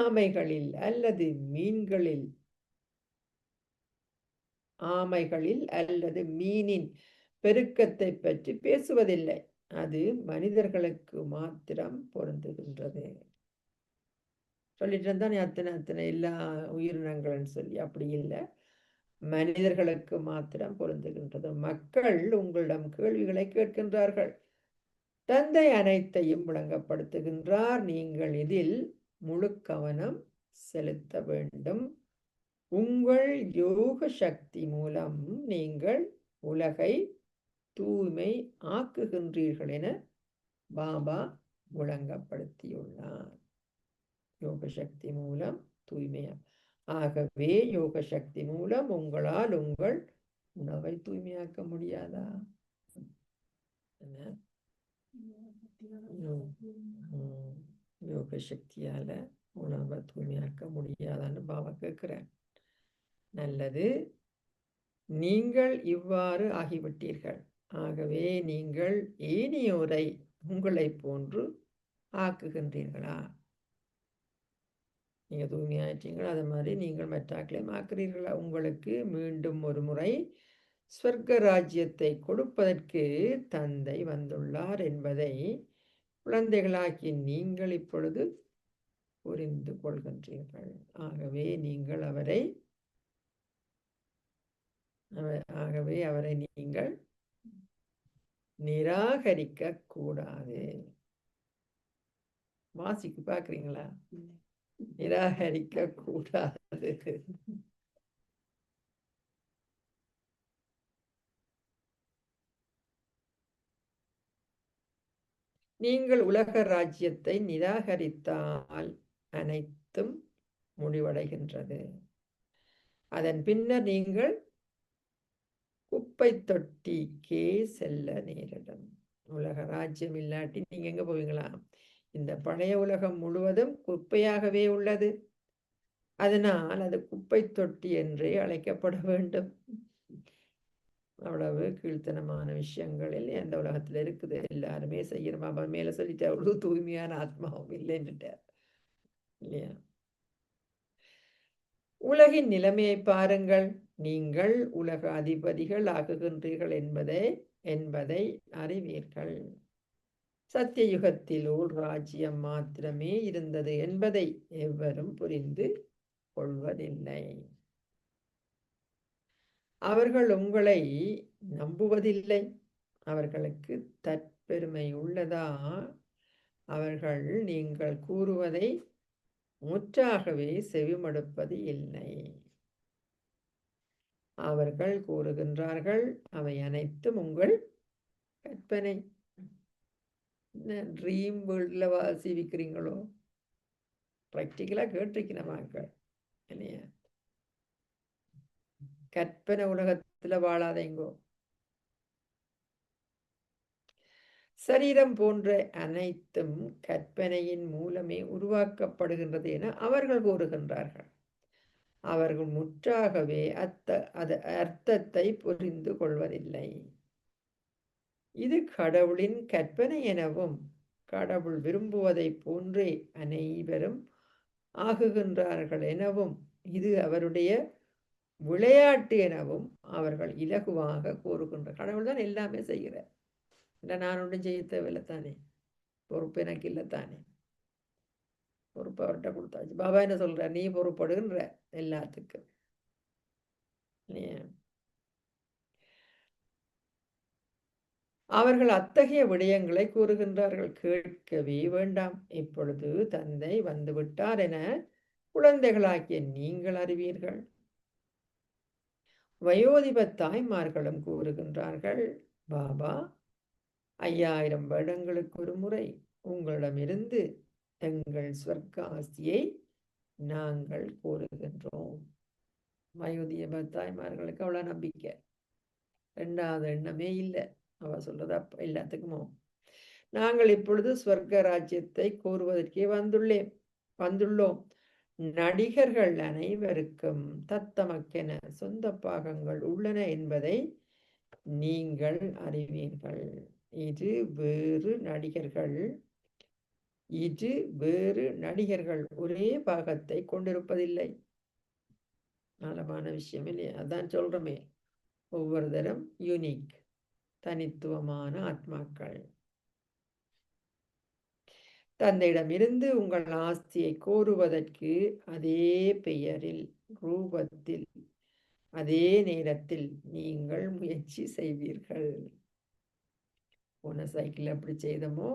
ஆமைகளில் அல்லது மீனின் பெருக்கத்தை பற்றி பேசுவதில்லை. அது மனிதர்களுக்கு மாத்திரம் பொருந்துகின்றது. சொல்லிட்டு இருந்தான் அத்தனை எல்லா உயிரினங்கள்னு சொல்லி, அப்படி இல்லை, மனிதர்களுக்கு மாத்திரம் பொருந்துகின்றது. மக்கள் உங்களிடம் கேள்விகளை கேட்கின்றார்கள். தந்தை அனைத்தையும் விளங்கப்படுத்துகின்றார். நீங்கள் இதில் முழு கவனம் செலுத்த வேண்டும். உங்கள் யோக சக்தி மூலம் நீங்கள் உலகை தூய்மை ஆக்குகின்றீர்கள் என பாபா விளங்கப்படுத்தியுள்ளார். யோக சக்தி மூலம் தூய்மையா. ஆகவே யோக சக்தி மூலம் உங்களால் உங்கள் உணவை தூய்மையாக்க முடியாதா? யோக சக்தியால உணவை தூய்மையாக்க முடியாதான்னு பாபா கேட்கிறேன். நல்லது, நீங்கள் இவ்வாறு ஆகிவிட்டீர்கள். ஆகவே நீங்கள் ஏனையோரை உங்களை போன்று ஆக்குகின்றீர்களா? நீங்க தூய்மையாயிட்டீங்களா? அது மாதிரி நீங்கள் மற்றாக்களையும் ஆக்குறீர்களா? உங்களுக்கு மீண்டும் ஒரு முறை ஸ்வர்க்க ராஜ்யத்தை கொடுப்பதற்கு தந்தை வந்துள்ளார் என்பதை குழந்தைகளாக்கி நீங்கள் இப்பொழுது புரிந்து கொள்கின்றீர்கள். ஆகவே நீங்கள் அவரை நீங்கள் நிராகரிக்க கூடாது. வாசிக்கு பாக்குறீங்களா? நிராகரிக்க கூடாது. நீங்கள் உலக ராஜ்யத்தை நிராகரித்தால் அனைத்தும் முடிவடைகின்றது. அதன் பின்னர் நீங்கள் குப்பை தொட்டிக்கே செல்ல நேரிடும். உலக ராஜ்யம் இல்லாட்டி நீங்க எங்க போவீங்களா? இந்த பழைய உலகம் முழுவதும் குப்பையாகவே உள்ளது. அதனால் அது குப்பை தொட்டி என்றே அழைக்கப்பட வேண்டும். அவ்வளவு கீழ்த்தனமான விஷயங்களில் எந்த உலகத்துல இருக்குது. எல்லாருமே செய்யணும். மேல சொல்லிட்டு அவ்வளவு தூய்மையான ஆத்மாவும் இல்லைன்னுட்டார் இல்லையா? உலகின் நிலைமையை பாருங்கள். நீங்கள் உலக அதிபதிகள் ஆகுகின்றீர்கள் என்பதை அறிவீர்கள். சத்தியயுகத்தில் ஓர் ராஜ்யம் மாத்திரமே இருந்தது என்பதை எவரும் புரிந்து கொள்வதில்லை. அவர்கள் உங்களை நம்புவதில்லை. அவர்களுக்கு தற்பெருமை உள்ளதா? அவர்கள் நீங்கள் கூறுவதை முற்றாகவே செவிமடுப்பது இல்லை. அவர்கள் கூறுகின்றார்கள், அவை அனைத்தும் உங்கள் கற்பனை. ட்ரீம் வேர்ல்டில் வாசிக்கிறீங்களோ? ப்ராக்டிக்கலாக கேட்டிருக்கிறேன் மக்கள் இல்லையா? கற்பனை உலகத்துல வாழாதேங்கோ. சரீரம் போன்ற அனைத்தும் கற்பனையின் மூலமே உருவாக்கப்படுகின்றது என அவர்கள் கூறுகின்றார்கள். அவர்கள் முற்றாகவே அர்த்தத்தை புரிந்து கொள்வதில்லை. இது கடவுளின் கற்பனை எனவும் கடவுள் விரும்புவதை போன்றே அனைவரும் ஆகுகின்றார்கள் எனவும் இது அவருடைய விளையாட்டு எனவும் அவர்கள் இலகுவாக கூறுகின்ற. கடவுள் தான் எல்லாமே செய்கிறார். இல்லை, நான் ஒன்றும் செய்ய தேவையில்லை தானே, பொறுப்பு எனக்கு இல்லை தானே, பொறுப்பு அவர்கிட்ட கொடுத்தாச்சு. பாபா என்ன சொல்றார்? நீ பொறுப்படுகின்ற எல்லாத்துக்கும். அவர்கள் அத்தகைய விடயங்களை கூறுகின்றார்கள். கேட்கவே வேண்டாம். இப்பொழுது தந்தை வந்துவிட்டார் என குழந்தைகளாகிய நீங்கள் அறிவீர்கள். வயோதிப தாய்மார்களும் கூறுகின்றார்கள், பாபா 5000 வருடங்களுக்கு ஒரு முறை உங்களிடமிருந்து எங்கள் ஸ்வர்க்க ஆசியை நாங்கள் கூறுகின்றோம். வயோதிப தாய்மார்களுக்கு அவ்வளோ நம்பிக்கை, ரெண்டாவது எண்ணமே இல்லை. அவ சொல்றது அப்ப எல்லாத்துக்குமோ. நாங்கள் இப்பொழுது ஸ்வர்க்க ராஜ்யத்தை கூறுவதற்கே வந்துள்ளோம். நடிகர்கள் அனைவருக்கும் தத்தமக்கென சொந்த பாகங்கள் உள்ளன என்பதை நீங்கள் அறிவீர்கள். இது வேறு நடிகர்கள் ஒரே பாகத்தை கொண்டிருப்பதில்லை. நலமான விஷயம் இல்லையா? அதான் சொல்றோமே, ஒவ்வொரு தரம் யூனிக், தனித்துவமான ஆத்மாக்கள். தந்தையிடமிருந்து உங்கள் ஆஸ்தியை கோருவதற்கு அதே பெயரில், ரூபத்தில், அதே நேரத்தில் நீங்கள் முயற்சி செய்வீர்கள். போன சைக்கிள் எப்படி செய்தோமோ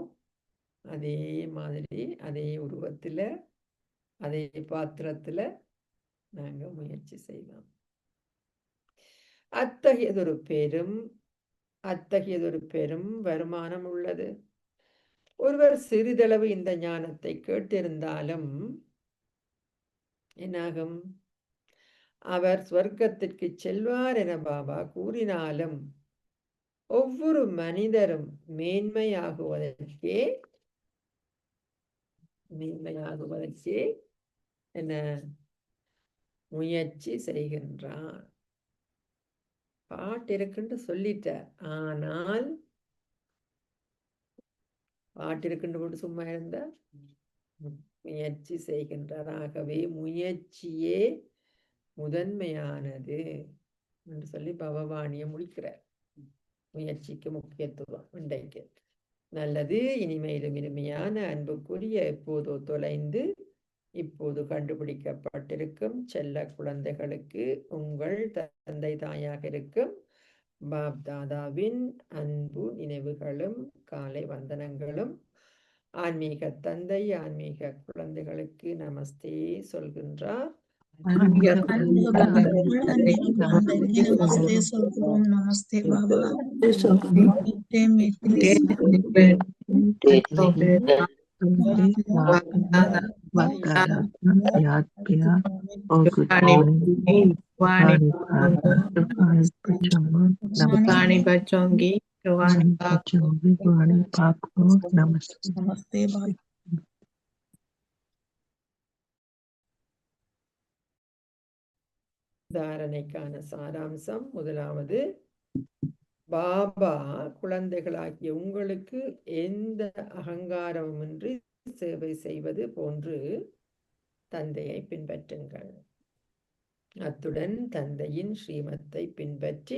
அதே மாதிரி, அதே உருவத்தில், அதே பாத்திரத்தில் நாங்கள் முயற்சி செய்வோம். அத்தகையதொரு பெரும் வருமானம் உள்ளது. ஒருவர் சிறிதளவு இந்த ஞானத்தை கேட்டிருந்தாலும் என்னாகும்? அவர் ஸ்வர்க்கத்திற்கு செல்வார் என பாபா கூறினாலும் ஒவ்வொரு மனிதரும் மேன்மையாகுவதற்கே என்ன முயற்சி செய்கின்றார். பாட்டு இருக்குன்னு சொல்லிட்டார், ஆனால் பாட்டு இருக்குன்னு போட்டு சும்மா இருந்த முயற்சி செய்கின்றார். ஆகவே முயற்சியே முதன்மையானது என்று சொல்லி பகவானிய முடிக்கிறார். முயற்சிக்கு முக்கியத்துவம் இன்றைக்கு. நல்லது. இனிமையிலும் இனிமையான அன்புக்குரிய, எப்போதோ தொலைந்து இப்போது கண்டுபிடிக்கப்பட்டிருக்கும் செல்ல குழந்தைகளுக்கு உங்கள் தந்தை தாயாக இருக்கும் பாப் தாதாவின் அன்பு நினைவுகளும் காலை வந்தனங்களும். ஆன்மீக தந்தை ஆன்மீக குழந்தைகளுக்கு நமஸ்தே சொல்கின்றார். Namaste Baba. தாரணைக்கான சாராம்சம். முதலாவது, பாபா குழந்தைகளாகிய உங்களுக்கு எந்த அகங்காரமின்றி சேவை செய்வது போன்று தந்தையை பின்பற்றுங்கள். அத்துடன் தந்தையின் ஸ்ரீமத்தை பின்பற்றி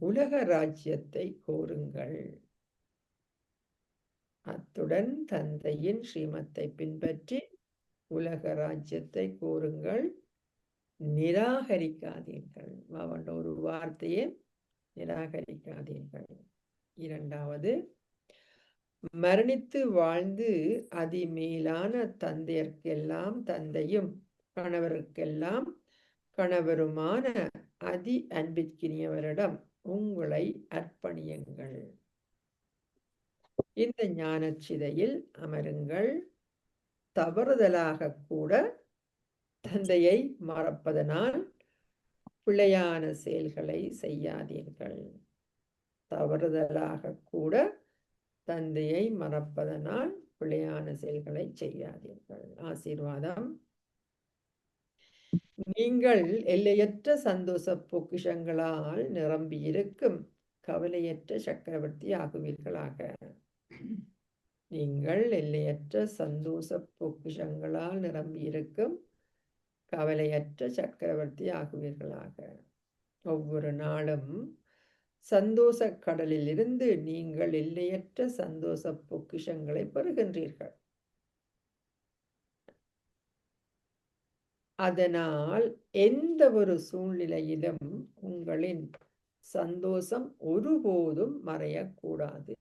உலக ராஜ்யத்தை கோருங்கள். அத்துடன் தந்தையின் ஸ்ரீமத்தை பின்பற்றி உலக ராஜ்யத்தை கோருங்கள், நிராகரிக்காதீர்கள். ஒரு வார்த்தையை நிராகரிக்காதீர்கள். இரண்டாவது, மரணித்து வாழ்ந்து அதிமேலான தந்தையர்க்கெல்லாம் தந்தையும் கணவருக்கெல்லாம் கணவருமான அதி அன்பிற்கினியவரிடம் உங்களை அர்ப்பணியுங்கள். இந்த ஞானச்சிதையில் அமருங்கள். தவறுதலாக கூட தந்தையை மறப்பதனால் பிழையான செயல்களை செய்யாதீர்கள். தவறுதலாக கூட தந்தையை மறப்பதனால் பிழையான செயல்களை செய்யாதீர்கள். ஆசீர்வாதம். நீங்கள் எல்லையற்ற சந்தோஷ பொக்கிஷங்களால் நிரம்பியிருக்கும் கவலையற்ற சக்கரவர்த்தி ஆகுவீர்களாக. நீங்கள் எல்லையற்ற சந்தோஷ பொக்கிஷங்களால் நிரம்பியிருக்கும் கவலையற்ற சக்கரவர்த்தி ஆகுவீர்களாக. ஒவ்வொரு நாளும் சந்தோஷ கடலில் இருந்து நீங்கள் எல்லையற்ற சந்தோஷ பொக்கிஷங்களை பெறுகின்றீர்கள். அதனால் எந்த ஒரு சூழ்நிலையிலும் உங்களின் சந்தோஷம் ஒருபோதும் மறையக்கூடாது.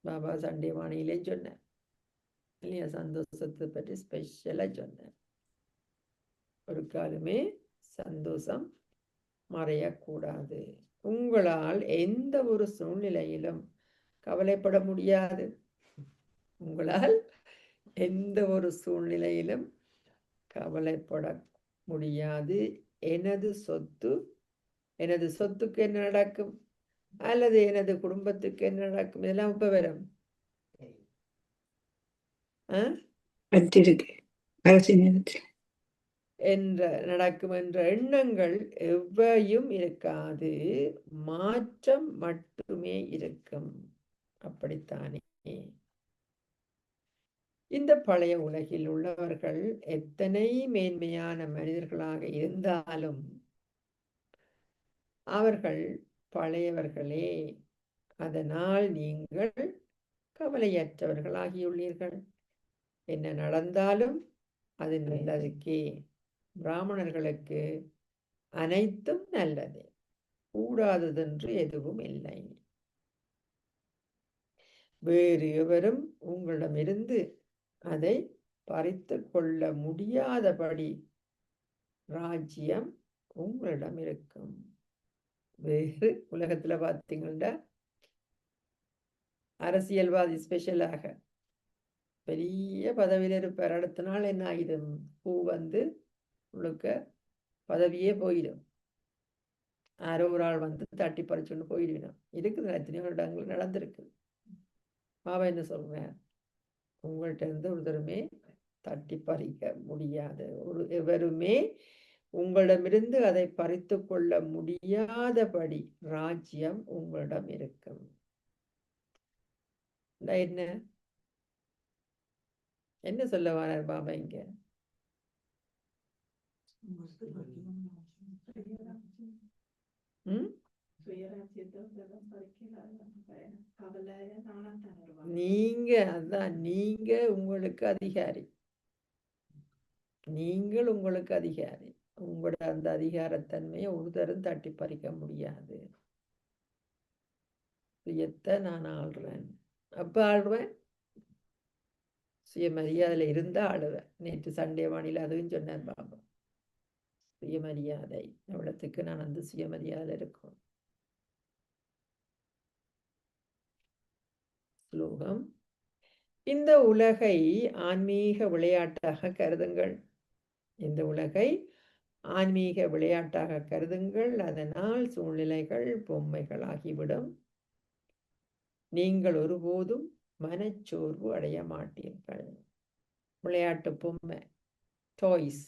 பாபா சண்டே வாணியிலே சொன்னார் இல்லையா, சந்தோஷத்தை பற்றி ஸ்பெஷலா சொன்னார். ஒரு காலமே சந்தோஷம் மறையக்கூடாது. உங்களால் எந்த ஒரு சூழ்நிலையிலும் கவலைப்பட முடியாது. உங்களால் எந்த ஒரு சூழ்நிலையிலும் கவலைப்பட முடியாது. எனது சொத்துக்கு என்ன நடக்கும், அல்லது எனது குடும்பத்துக்கு என்ன நடக்கும், இதெல்லாம் இப்ப வரும் நடக்கும் என்ற எண்ணங்கள் எவ்வையும் இருக்காது. மாற்றம் மட்டுமே இருக்கும். அப்படித்தானே இந்த பழைய உலகில் உள்ளவர்கள் எத்தனை மேன்மையான மனிதர்களாக இருந்தாலும் அவர்கள் பழையவர்களே. அதனால் நீங்கள் கவலையற்றவர்களாகியுள்ளீர்கள். என்ன நடந்தாலும் அது நல்லதுக்கே. பிராமணர்களுக்கு அனைத்தும் நல்லது, கூடாததென்று எதுவும் இல்லை. வேறு எவரும் உங்களிடமிருந்து அதை பறித்து கொள்ள முடியாதபடி ராஜ்யம் உங்களிடம் இருக்கும். வேறு உலகத்துல பார்த்தீங்கன்னா அரசியல்வாதி ஸ்பெஷலாக பெரிய பதவியில் இருப்பார். அடுத்த நாள் என்ன ஆயிடும், பூ வந்து உங்களுக்கு பதவியே போயிடும். யாரோ ஒரு ஆள் வந்து தட்டி பறிச்சுன்னு போயிடுவிடும். இருக்குது, எத்தனையோ இடங்கள் நடந்திருக்கு. பாபா என்ன சொல்றேன், உங்கள்கிட்ட இருந்து ஒருத்தருமே தட்டி பறிக்க முடியாது. எவருமே உங்களிடமிருந்து அதை பறித்து கொள்ள முடியாதபடி ராஜ்யம் உங்களிடம் இருக்கும். என்ன சொல்ல வரார் பாபா இங்க? நீங்க உங்களுக்கு அதிகாரி. நீங்கள் உங்களுக்கு அதிகாரி. உங்களோட அந்த அதிகாரத்தன்மையை ஒருத்தரும் தட்டி பறிக்க முடியாது. சுயத்தை நான் ஆள்றேன். அப்ப ஆள்றேன், சுயமரியாதையில இருந்தா ஆளுவேன். நேற்று சண்டே வானில அதுவும் சொன்னார் பாபா. சுயமரியாதை எவ்வளவுக்கு நான் அந்த சுயமரியாதை இருக்கும். ஸ்லோகம். இந்த உலகை ஆன்மீக விளையாட்டாக கருதுங்கள். இந்த உலகை ஆன்மீக விளையாட்டாக கருதுங்கள். அதனால் சூழ்நிலைகள் பொம்மைகள் ஆகிவிடும். நீங்கள் ஒருபோதும் மனச்சோர்வு அடைய மாட்டீர்கள். விளையாட்டு பொம்மை, டாய்ஸ்.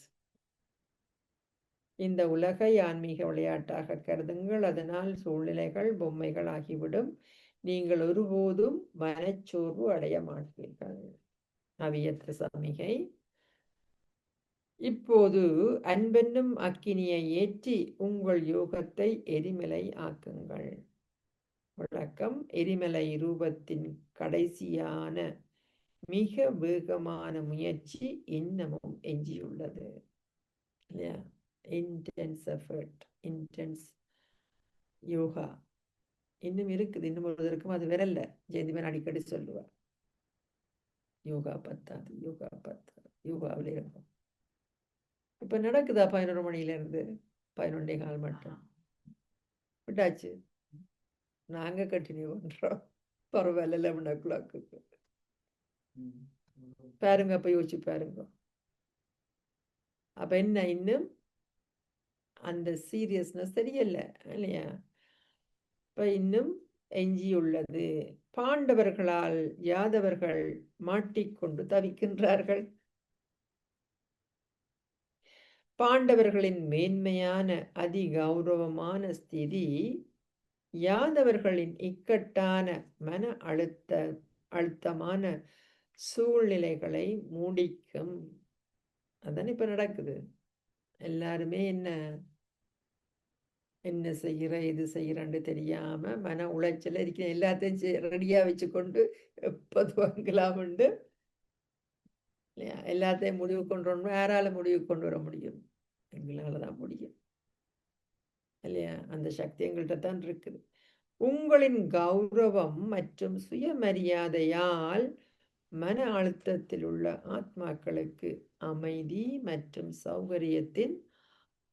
இந்த உலகை ஆன்மீக விளையாட்டாக கருதுங்கள். அதனால் சூழ்நிலைகள் பொம்மைகள் ஆகிவிடும். நீங்கள் ஒருபோதும் மனச்சோர்வு அடைய மாட்டீர்கள். அவியற்ற சமிகை. இப்போது அன்பென்னும் அக்கினியை ஏற்றி உங்கள் யோகத்தை எரிமலை ஆக்குங்கள். விளக்கம்: எரிமலை ரூபத்தின் கடைசியான மிக வேகமான முயற்சி இன்னமும் எஞ்சியுள்ளது. இல்லையா? இன்டென்ஸ் எஃபர்ட், இன்டென்ஸ் யோகா இன்னும் இருக்குது. இன்னும் ஒரு இருக்கும், அது வரல. ஜெயந்திவன் அடிக்கடி சொல்லுவார், யோகா பத்தாது, யோகா பத்தாது, யோகாவில் இருக்கும். இப்ப நடக்குதா 11 மணியிலிருந்து 11:15 மட்டும் விட்டாச்சு. நாங்க கண்டினியூ பண்றோம். பரவாயில்ல, 11 o'clock பாருங்க. அப்ப யோசிச்சு பாருங்க. அப்ப என்ன, இன்னும் அந்த சீரியஸ்னஸ் தெரியல இல்லையா? இப்ப இன்னும் எஞ்சியுள்ளது. பாண்டவர்களால் யாதவர்கள் மாட்டிக்கொண்டு தவிக்கின்றார்கள். பாண்டவர்களின் மேன்மையான அதிகௌரவமான ஸ்திதி யாதவர்களின் இக்கட்டான மன அழுத்தமான சூழ்நிலைகளை மூடிக்கும். அதான் இப்ப நடக்குது. எல்லாருமே என்ன செய்யற, எது செய்யறன்னு தெரியாம மன உளைச்சல இருக்கிற, எல்லாத்தையும் ரெடியா வச்சு கொண்டு எப்ப துவங்கலாம் உண்டு இல்லையா? எல்லாத்தையும் முடிவு கொண்டு வரணும். யாரால முடிவு கொண்டு வர முடியும்? எங்களாலதான் முடியும் இல்லையா? அந்த சக்தி எங்கள்கிட்ட தான் இருக்குது. உங்களின் கௌரவம் மற்றும் சுயமரியாதையால் மன அழுத்தத்தில் உள்ள ஆத்மாக்களுக்கு அமைதி மற்றும் சௌகரியத்தின்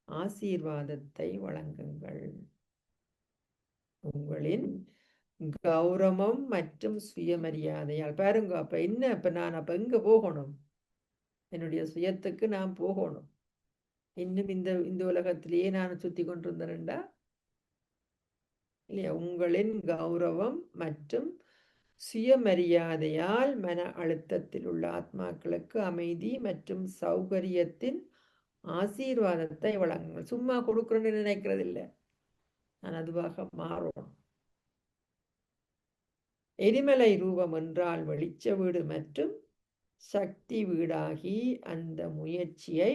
ஆசீர்வாதத்தை வழங்குங்கள். உங்களின் கௌரவம் மற்றும் சுயமரியாதையால் பாருங்க. அப்ப என்ன, இப்ப நான் அப்ப எங்க போகணும்? என்னுடைய சுயத்துக்கு நான் போகணும். இன்னும் இந்த உலகத்திலேயே நான் சுத்தி கொண்டிருந்தேன்டா இல்லையா? உங்களின் கௌரவம் மற்றும் சுயமரியாதையால் மன அழுத்தத்தில் உள்ள ஆத்மாக்களுக்கு அமைதி மற்றும் சௌகரியத்தின் ஆசீர்வாதத்தை வழங்குங்கள். சும்மா கொடுக்கணும்னு நினைக்கிறது இல்லை, நான் அதுவாக மாறணும். எரிமலை ரூபம் என்றால் வெளிச்ச வீடு மற்றும் சக்தி வீடாகி அந்த முயற்சியை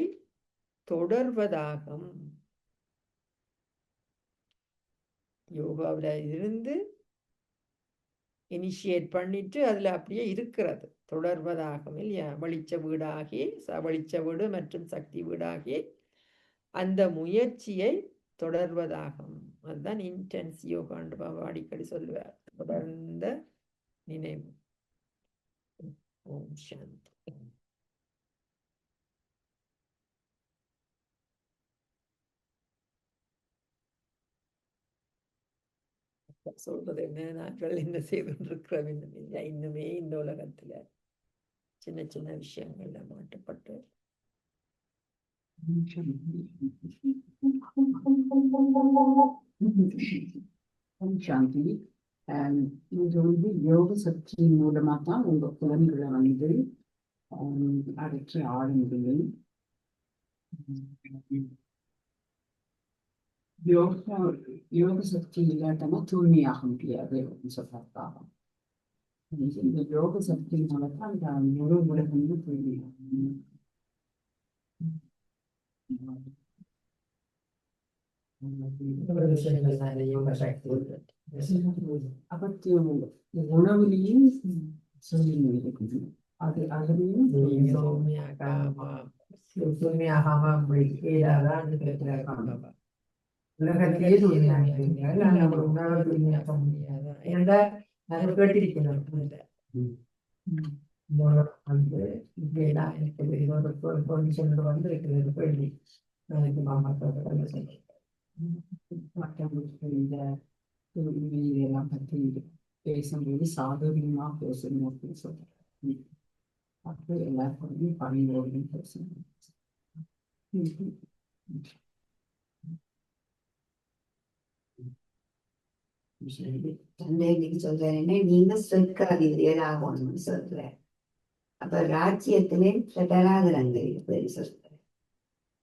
தொடர்வதாகும். யோகாவில் இருந்து இனிஷியேட் பண்ணிட்டு அதுல அப்படியே இருக்கிறது, தொடர்வதாகும் இல்லையா? வெளிச்ச வீடாகி, வெளிச்ச வீடு மற்றும் சக்தி வீடாகி அந்த முயற்சியை தொடர்வதாகும். அதுதான் இன்டென்ஸ் யோகான்னு பாபா அடிக்கடி சொல்லுவார். தொடர்ந்த நினைவு. ஓம் சாந்தி. சொல்றது என்ன, நாங்கள் என்ன செய்து கொண்டிருக்கிறோம்? இன்னுமே இந்த உலகத்துல சின்ன சின்ன விஷயங்கள்ல மாட்டப்பட்டு சாந்தி. இது யோக சக்தியின் மூலமா தான் உங்க குழந்தைகளை அடக்கி ஆட முடியும். யோக சக்தி இல்லாட்டமா தூய்மையாக முடியாது சொல்றாங்க. இந்த யோக சக்தியினால தான் அந்த முழு உலகமும் தூய்மையாகும். உணவுலையும் சொல்லி அது அதுலயும் உலகத்திலே இதெல்லாம் பற்றி பேசும்போது சாதுரியமா பேசணும் அப்படின்னு சொல்றேன். அப்போ எல்லாருக்கும் பணியோடு பேசணும். இன்னைக்கு சொல்றேன், நீங்க சொற்காதிபதிகள் ஆகணும்னு சொல்றேன். அப்ப ராஜ்யத்திலே பிரகலாதரங்கள் இருப்பது சொல்றேன்.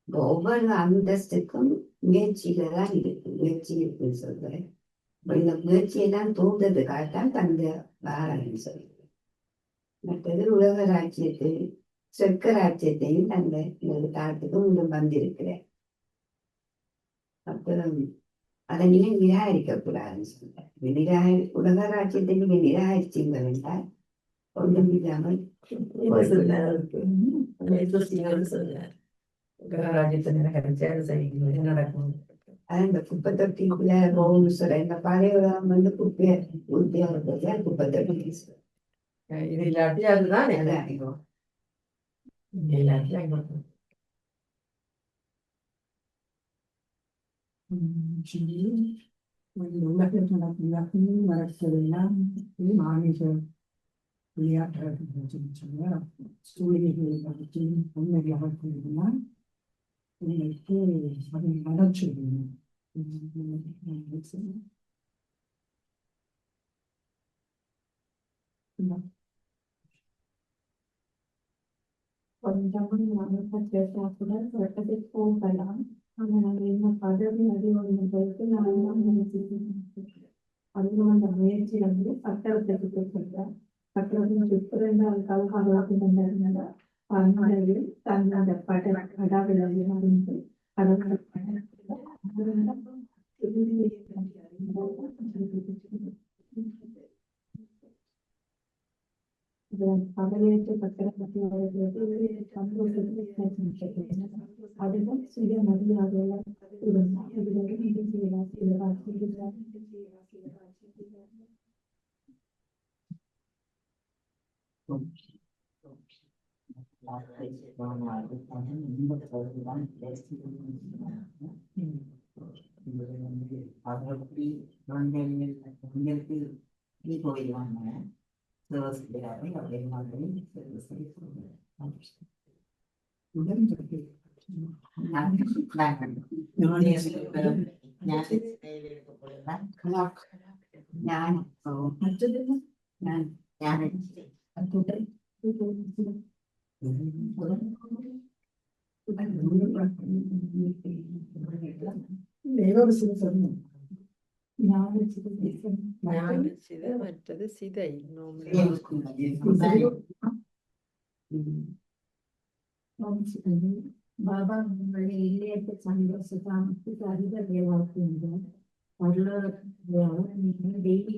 ஒவ்வொரு அந்தஸ்துக்கும் முயற்சிகள் தான் இருக்கு, முயற்சி இருக்குன்னு சொல்றேன். இந்த முயற்சியெல்லாம் தூண்டதுக்காகத்தான் தந்த வாரன்னு சொல்றேன். மற்றது உலக ராஜ்யத்தில் சொர்க்கராட்சியத்தையும் அந்த இந்த தாரத்துக்கு முன்னும் வந்திருக்கிறேன். அப்புறம் அதை நீங்க நிராகரிக்க கூடாதுன்னு சொல்றேன். உலக ராஜ்யத்தை நீங்க நிராகரிச்சீங்க என்றால் ஒன்றும் இல்லாமல் என்ன சொன்னார் அதுக்கு? யோசிங்கன்னு சொன்னார். ராஜ்யத்தை நிராகரிச்சா செய்யுங்க, என்ன நடக்கும்? அந்த குப்பை தொட்டிக்குள்ள போகணும்னு சொல்றேன். இந்த பழைய உலகம் வந்து குப்பையை உறுதியா இருக்கிறது குப்பை தொட்டி. இது இல்லாட்டி அதுதான் அதான் இல்லாட்டி அங்க உலகில் நடக்கும் நடத்தல் எல்லாம் மாநில விளையாட்டு சூழ்நிலைகளை பற்றி உண்மையாக கூறினால் உங்களுக்கு அதை மறச்சிடணும். கொஞ்சம் வட்டத்தை போகலாம். ஆனால் என்ன பதவி அறிவுறுத்தலுக்கு நான் எல்லாம் நினைச்சிருக்கேன். அதுவும் அந்த முயற்சி வந்து சட்டத்தை சொல்றேன். சட்டத்தின் இரண்டாவது கலகாலத்தில் வந்திருந்தது. அதனால தன்னோட படாவில் இருந்து அதோட பதவியேற்ற பத்திரப்பட்டி அதுதான் சுய மரியாதையில மற்றது சிதை பாபா உங்களுடைய இல்லையற்ற சந்தோஷத்துக்கு அதிக வேளாக்குங்க நீங்க டெய்லி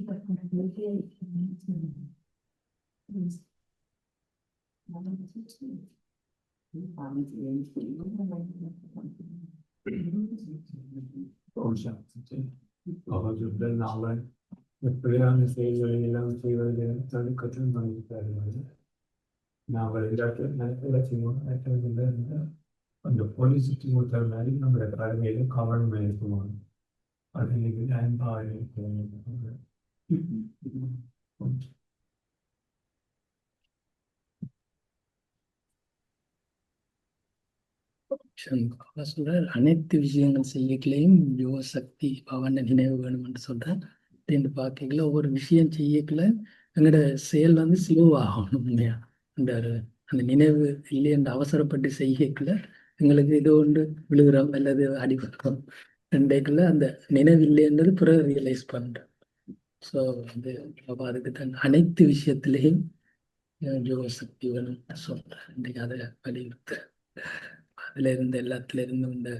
எப்படியான செயல்களை எல்லாம் செய்வதில் கற்றுக் பண்ணியிருக்காரு. நான் நினைக்கிறேன் அந்த போலீஸ் சுற்றி கொடுத்த மாதிரி நம்மளோட கடமையிலும் கவனம் இருக்குவாங்க. அது இன்னைக்கு சொல்றார் அனைத்து விஷயங்கள் செய்யக்கலையும் யோக சக்தி பவன நினைவு வேணும் என்று சொல்றார். என்று பார்க்கல ஒவ்வொரு விஷயம் செய்யக்கல எங்களோட செயல் வந்து ஸ்லோவாகணும். உண்மையா அந்த நினைவு இல்லை என்று அவசரப்பட்டு செய்யக்கல எங்களுக்கு இது ஒன்று விழுகிறோம் அல்லது அடிபடுறோம் ரெண்டைக்குள்ள அந்த நினைவு இல்லைன்றது பிறகு ரியலைஸ் பண்றோம். ஸோ வந்து அதுக்கு தான் அனைத்து விஷயத்திலையும் யோக சக்தி வேணும்னு சொல்றேன். இன்றைக்கு அதை வலியுறுத்த அதுல இருந்து எல்லாத்துல இருந்தும் இந்த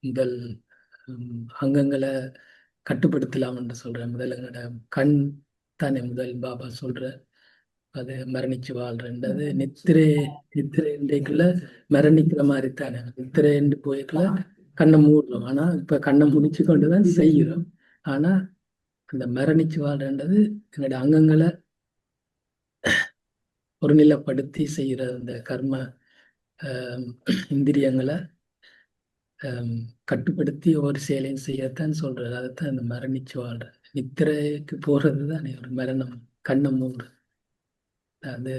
முதல் அங்கங்களை கட்டுப்படுத்தலாம் என்று சொல்றேன். முதல் எங்களோட கண் தானே முதல் பாபா சொல்ற அது மரணிச்சு வாழ்றது நித்திரை இன்றைக்குள்ள மரணிக்கிற மாதிரி தானே. நித்திரை என்று போய்க்குள்ள கண்ணை மூடுறோம். ஆனா இப்ப கண்ணை முடிச்சு கொண்டுதான் செய்கிறோம். ஆனா அந்த மரணிச்சு வாழ்றது எங்களோட அங்கங்களை ஒருநிலைப்படுத்தி செய்கிற அந்த கர்ம இந்திரியங்களை கட்டுப்படுத்தி ஒவ்வொரு செயலையும் செய்யத்தான் சொல்றாரு. அதைத்தான் அந்த மரணிச்சு வாழ்ற நித்திரைக்கு போறது தான் ஒரு மரணம். கண்ணை மூடு அது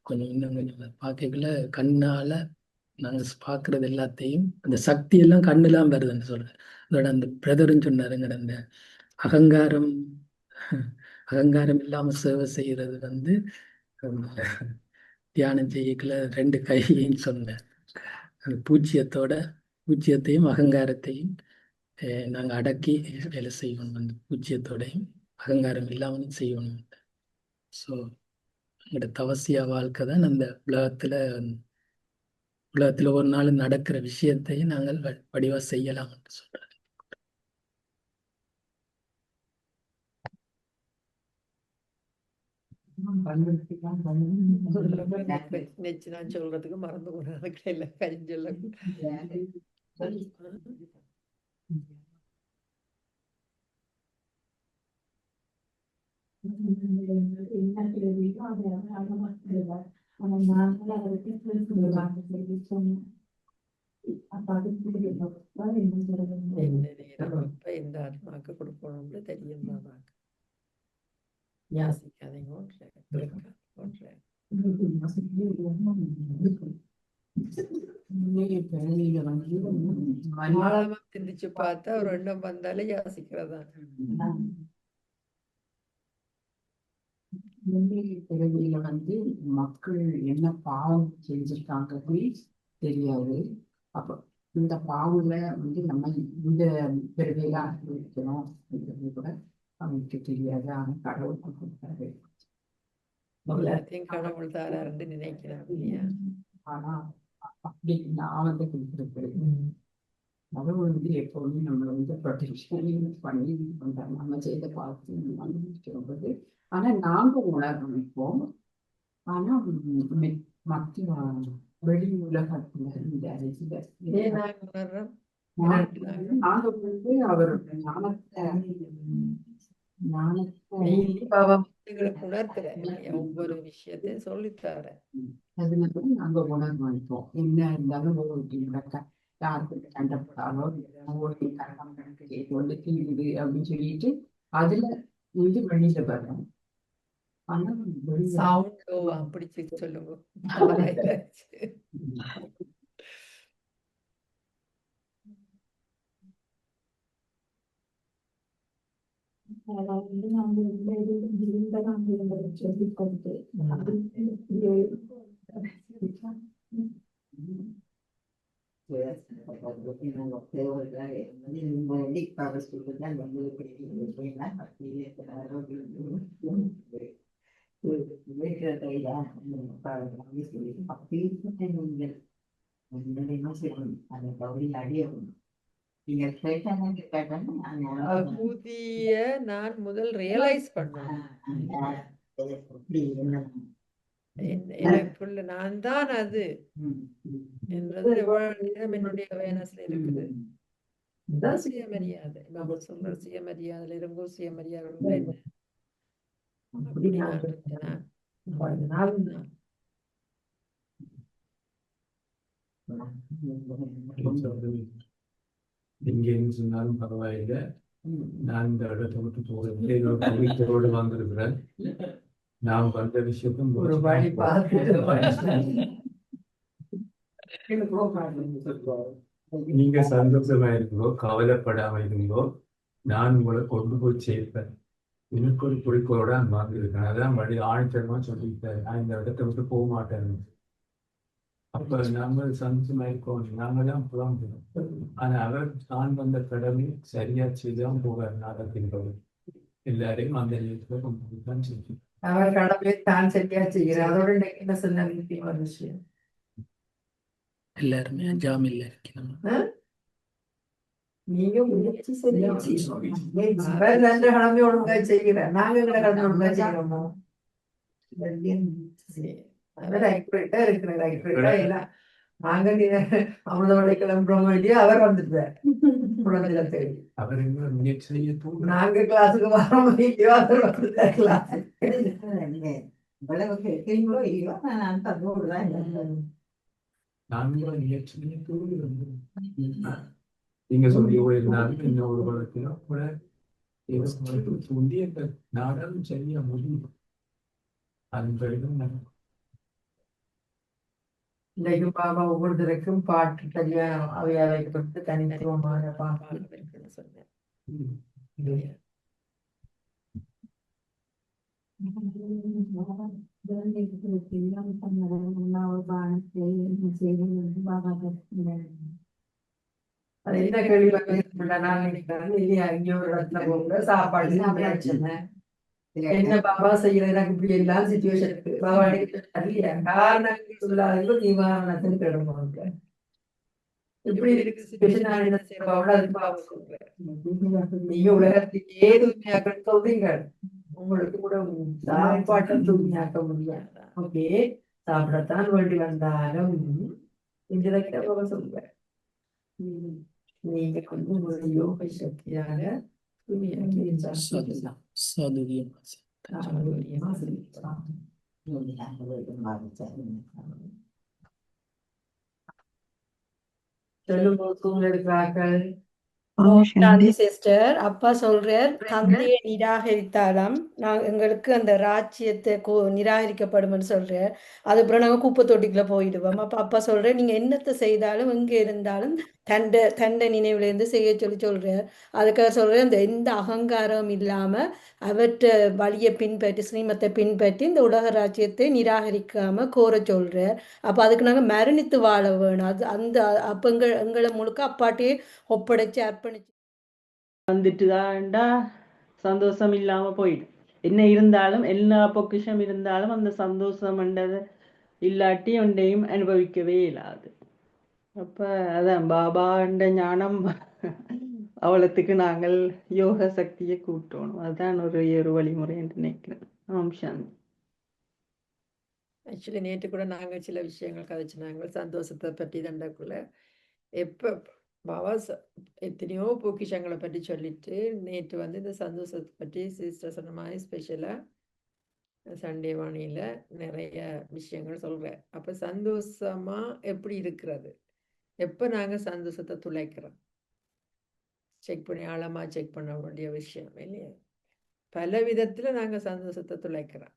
கொஞ்சம் இன்னும் கொஞ்சம் பார்க்கல கண்ணால நாங்க பார்க்கறது எல்லாத்தையும் அந்த சக்தி எல்லாம் கண்ணுலாம் வருதுன்னு சொல்றேன். அதோட அந்த பிரதரும் சொன்னாருங்கிற அந்த அகங்காரம் இல்லாம சேவை செய்யறது வந்து தியானம் செய்யக்கல 2 கையையும் சொன்னேன். அந்த பூச்சியத்தையும் அகங்காரத்தையும் நாங்கள் அடக்கி வேலை செய்யணும். அந்த பூச்சியத்தோடையும் அகங்காரம் இல்லாமலும் செய்யணும். ஸோ எங்களோட தவசியா வாழ்க்கை தான் அந்த உலகத்துல உலகத்துல ஒரு நாள் நடக்கிற விஷயத்தையும் நாங்கள் வடிவா செய்யலாம் என்று சொல்றாரு. நெச்சு நான் சொல்றதுக்கு மறந்து போனதுக்கு இல்லை கரிஞ்சொல்ல என்ன நேரம் இப்ப எந்த ஆத்மாக்கு கொடுக்கணும்னு தெரியும் தான் யாசிக்காதீங்க சிந்திச்சு பார்த்தா ஒரு எண்ணம் வந்தாலே யாசிக்கிறதா. பிறவியில மக்கள் என்ன பாவம் செஞ்சிருக்காங்கிறது தெரியாது. அப்ப இந்த பாவல நம்ம இந்த பிறவியில அனுபவிக்கணும் அப்படிங்கிறது கூட அவனுக்கு தெரியாது. ஆனா கடவுள் கொடுத்தாரு. எல்லாத்தையும் கடவுள் தாராருன்னு நினைக்கிறான் இல்லையா? ஆனா அப்படி நான் கொடுத்துருக்கேன். கடவுள் எப்பவுமே நம்மளை ப்ரொடெக்ஷன் பண்ணி பண்றாங்க. நம்ம செய்த பார்த்து அனுபவிக்கும்போது ஆனா நாங்க உணரணும் இப்போ. ஆனா மத்திய வெளி உலகத்துல நாங்க அவருடைய ஞானத்தை ஒவ்வொரு விஷயத்தையும் சொல்லித்தார அதுல நாங்க உணர்வோம். இப்போ என்ன இருந்தாலும் யாருக்கு கண்டப்படாதோ கரணம் கணக்கு கேட்டு தீங்குது அப்படின்னு சொல்லிட்டு அதுல வெளியில வரும். ஆனா அப்படி சொல்லுங்க. நான் முதல் ரியலைஸ் பண்ணேன் எனக்குள்ள நான் தான் அது என்றது எவ்வளவு நேரம் என்னுடைய அவேர்னஸ்ல இருக்குது. சுயமரியாதை நம்ம சொல்ற சுயமரியாதையில இருங்கோ. சுயமரியாதை என்ன அப்படி நான் எங்கேன்னு சொன்னாலும் பரவாயில்லை. நான் இந்த இடத்தை விட்டு போகிறோடு வந்திருக்கிறேன். நாம் வந்த விஷயத்தும் ஒரு வழி நீங்க சந்தோஷமா இருக்கோ, கவலைப்படாம இருந்தோ, நான் உங்களை கொண்டு போய் சேர்ப்பேன். எனக்கு ஒரு குறிக்கோளோட வந்திருக்கேன். அதான் வழி ஆழ்த்தமா சொல்லிட்டேன். நான் இந்த இடத்தை விட்டு போக மாட்டேன். அப்ப நாம சந்தோஷமா இருக்கோம். நாம தான் புலம்புறோம். ஆனா அவர் தான் வந்த கடமை சரியா செய்தான் போவார். நாடகத்தின்பது எல்லாரையும் அந்த தான் செய்யும். அவர் கடமையை தான் சரியா செய்கிறார். அதோட என்ன சொன்ன ஒரு விஷயம், எல்லாருமே ஜாமீன்ல இருக்கணும். நீங்க முயற்சி சரியா அவர் நல்ல கடமை ஒழுங்கா செய்கிறார். நாங்க எங்களை கடமை ஒழுங்கா செய்யறோமோ? நாங்க அமிர்தமலை கிளம்புறோம் இல்லையா, அவர் வந்துட்டார். நாங்க கிளாஸுக்கு வரோம் இல்லையோ, அவர் வந்துட்டார் கிளாஸ். நீங்க சொல்லி இருந்தாலும் இன்னும் ஒரு வழக்கிலும் கூட நாடாலும் சரியா முடியும். அதன் பிறகு இன்னைக்கு பாபா ஒவ்வொருத்தருக்கும் பாட்டு கல்யாணம் அவையாவை கொடுத்து தனித்துவமான பாடல் இருக்குன்னு சொன்னேன். அது என்ன கேள்வி நான் நினைக்கிறேன் இல்லையா, இங்க ஒரு இடத்துல போங்க சாப்பாடு பிரச்சனை என்ன பாபா செய்யற எனக்கு இப்படி எல்லாம் சுச்சுவேஷன் இருக்கு பாபா காரணங்கள் சொல்லாதீங்க நிவாரணத்தின் கிடமாங்க இப்படி இருக்கு சுச்சுவேஷன் நான் என்ன செய்யறேன் பாபா அதுக்கு பாபா சொல்றேன் நீங்க உலகத்துக்கே தூய்மையாக்க சொல்றீங்க உங்களுக்கு கூட சாப்பாட்டை தூய்மையாக்க முடியாது ஓகே சாப்பிடத்தான் வேண்டி வந்தாலும் இந்த பாபா சொல்றேன் நீங்க வந்து ஒரு யோக சக்தியாக தூய்மையாக்கி சாதுரியம் சொல்லும் இருக்கிறார்கள் சாந்தி சிஸ்டர் அப்பா சொல்றார் தந்தையை நிராகரித்தாலும் எங்களுக்கு அந்த ராஜ்யத்தை நிராகரிக்கப்படும் சொல்றார் அதுக்கப்புறம் நாங்க குப்பை தொட்டிக்குள்ள போயிடுவோம் அப்ப அப்பா சொல்றேன் நீங்க என்னத்தை செய்தாலும் எங்க இருந்தாலும் தண்டை நினைவுல இருந்து செய்ய சொல்றார் அதுக்காக சொல்றேன் இந்த எந்த அகங்காரம் இல்லாம அவற்ற வழியை பின்பற்றி ஸ்ரீமத்தை பின்பற்றி இந்த உலக ராஜ்யத்தை நிராகரிக்காம கோர சொல்றார் அப்ப அதுக்கு நாங்க மரணித்து வாழ வேணும் அது அந்த அப்ப எங்களை முழுக்க அப்பாட்டே ஒப்படைச்சு அர்ப்பணிச்சு வந்துட்டுதான்டா சந்தோஷம் இல்லாம போயிடும். என்ன இருந்தாலும் எல்லா பொக்கிஷம் இருந்தாலும் அந்த சந்தோஷம்ன்றது இல்லாட்டி ஒன்றையும் அனுபவிக்கவே இயலாது. அப்ப அதான் பாபாண்ட ஞானம் அவளத்துக்கு நாங்கள் யோக சக்தியை கூட்டணும். அதுதான் ஒரு வழிமுறை என்று நினைக்கிறேன். ஆம் சாந்தி. ஆக்சுவலி நேற்று கூட நாங்க சில விஷயங்கள் கதைச்சினாங்க சந்தோஷத்தை பற்றி தண்டக்குள்ள எப்ப பாபா எத்தனையோ பொக்கிஷங்களை பற்றி சொல்லிட்டு நேற்று வந்து இந்த சந்தோஷத்தை பற்றி சிஸ்டர் சொன்ன மாதிரி ஸ்பெஷலாக சண்டே வாணியில் நிறைய விஷயங்கள் சொல்கிறேன். அப்போ சந்தோஷமா எப்படி இருக்கிறது, எப்போ நாங்கள் சந்தோஷத்தை துளைக்கிறோம், செக் பண்ணி ஆழமாக செக் பண்ண வேண்டிய விஷயம் இல்லையா? பல விதத்தில் நாங்கள் சந்தோஷத்தை துளைக்கிறோம்.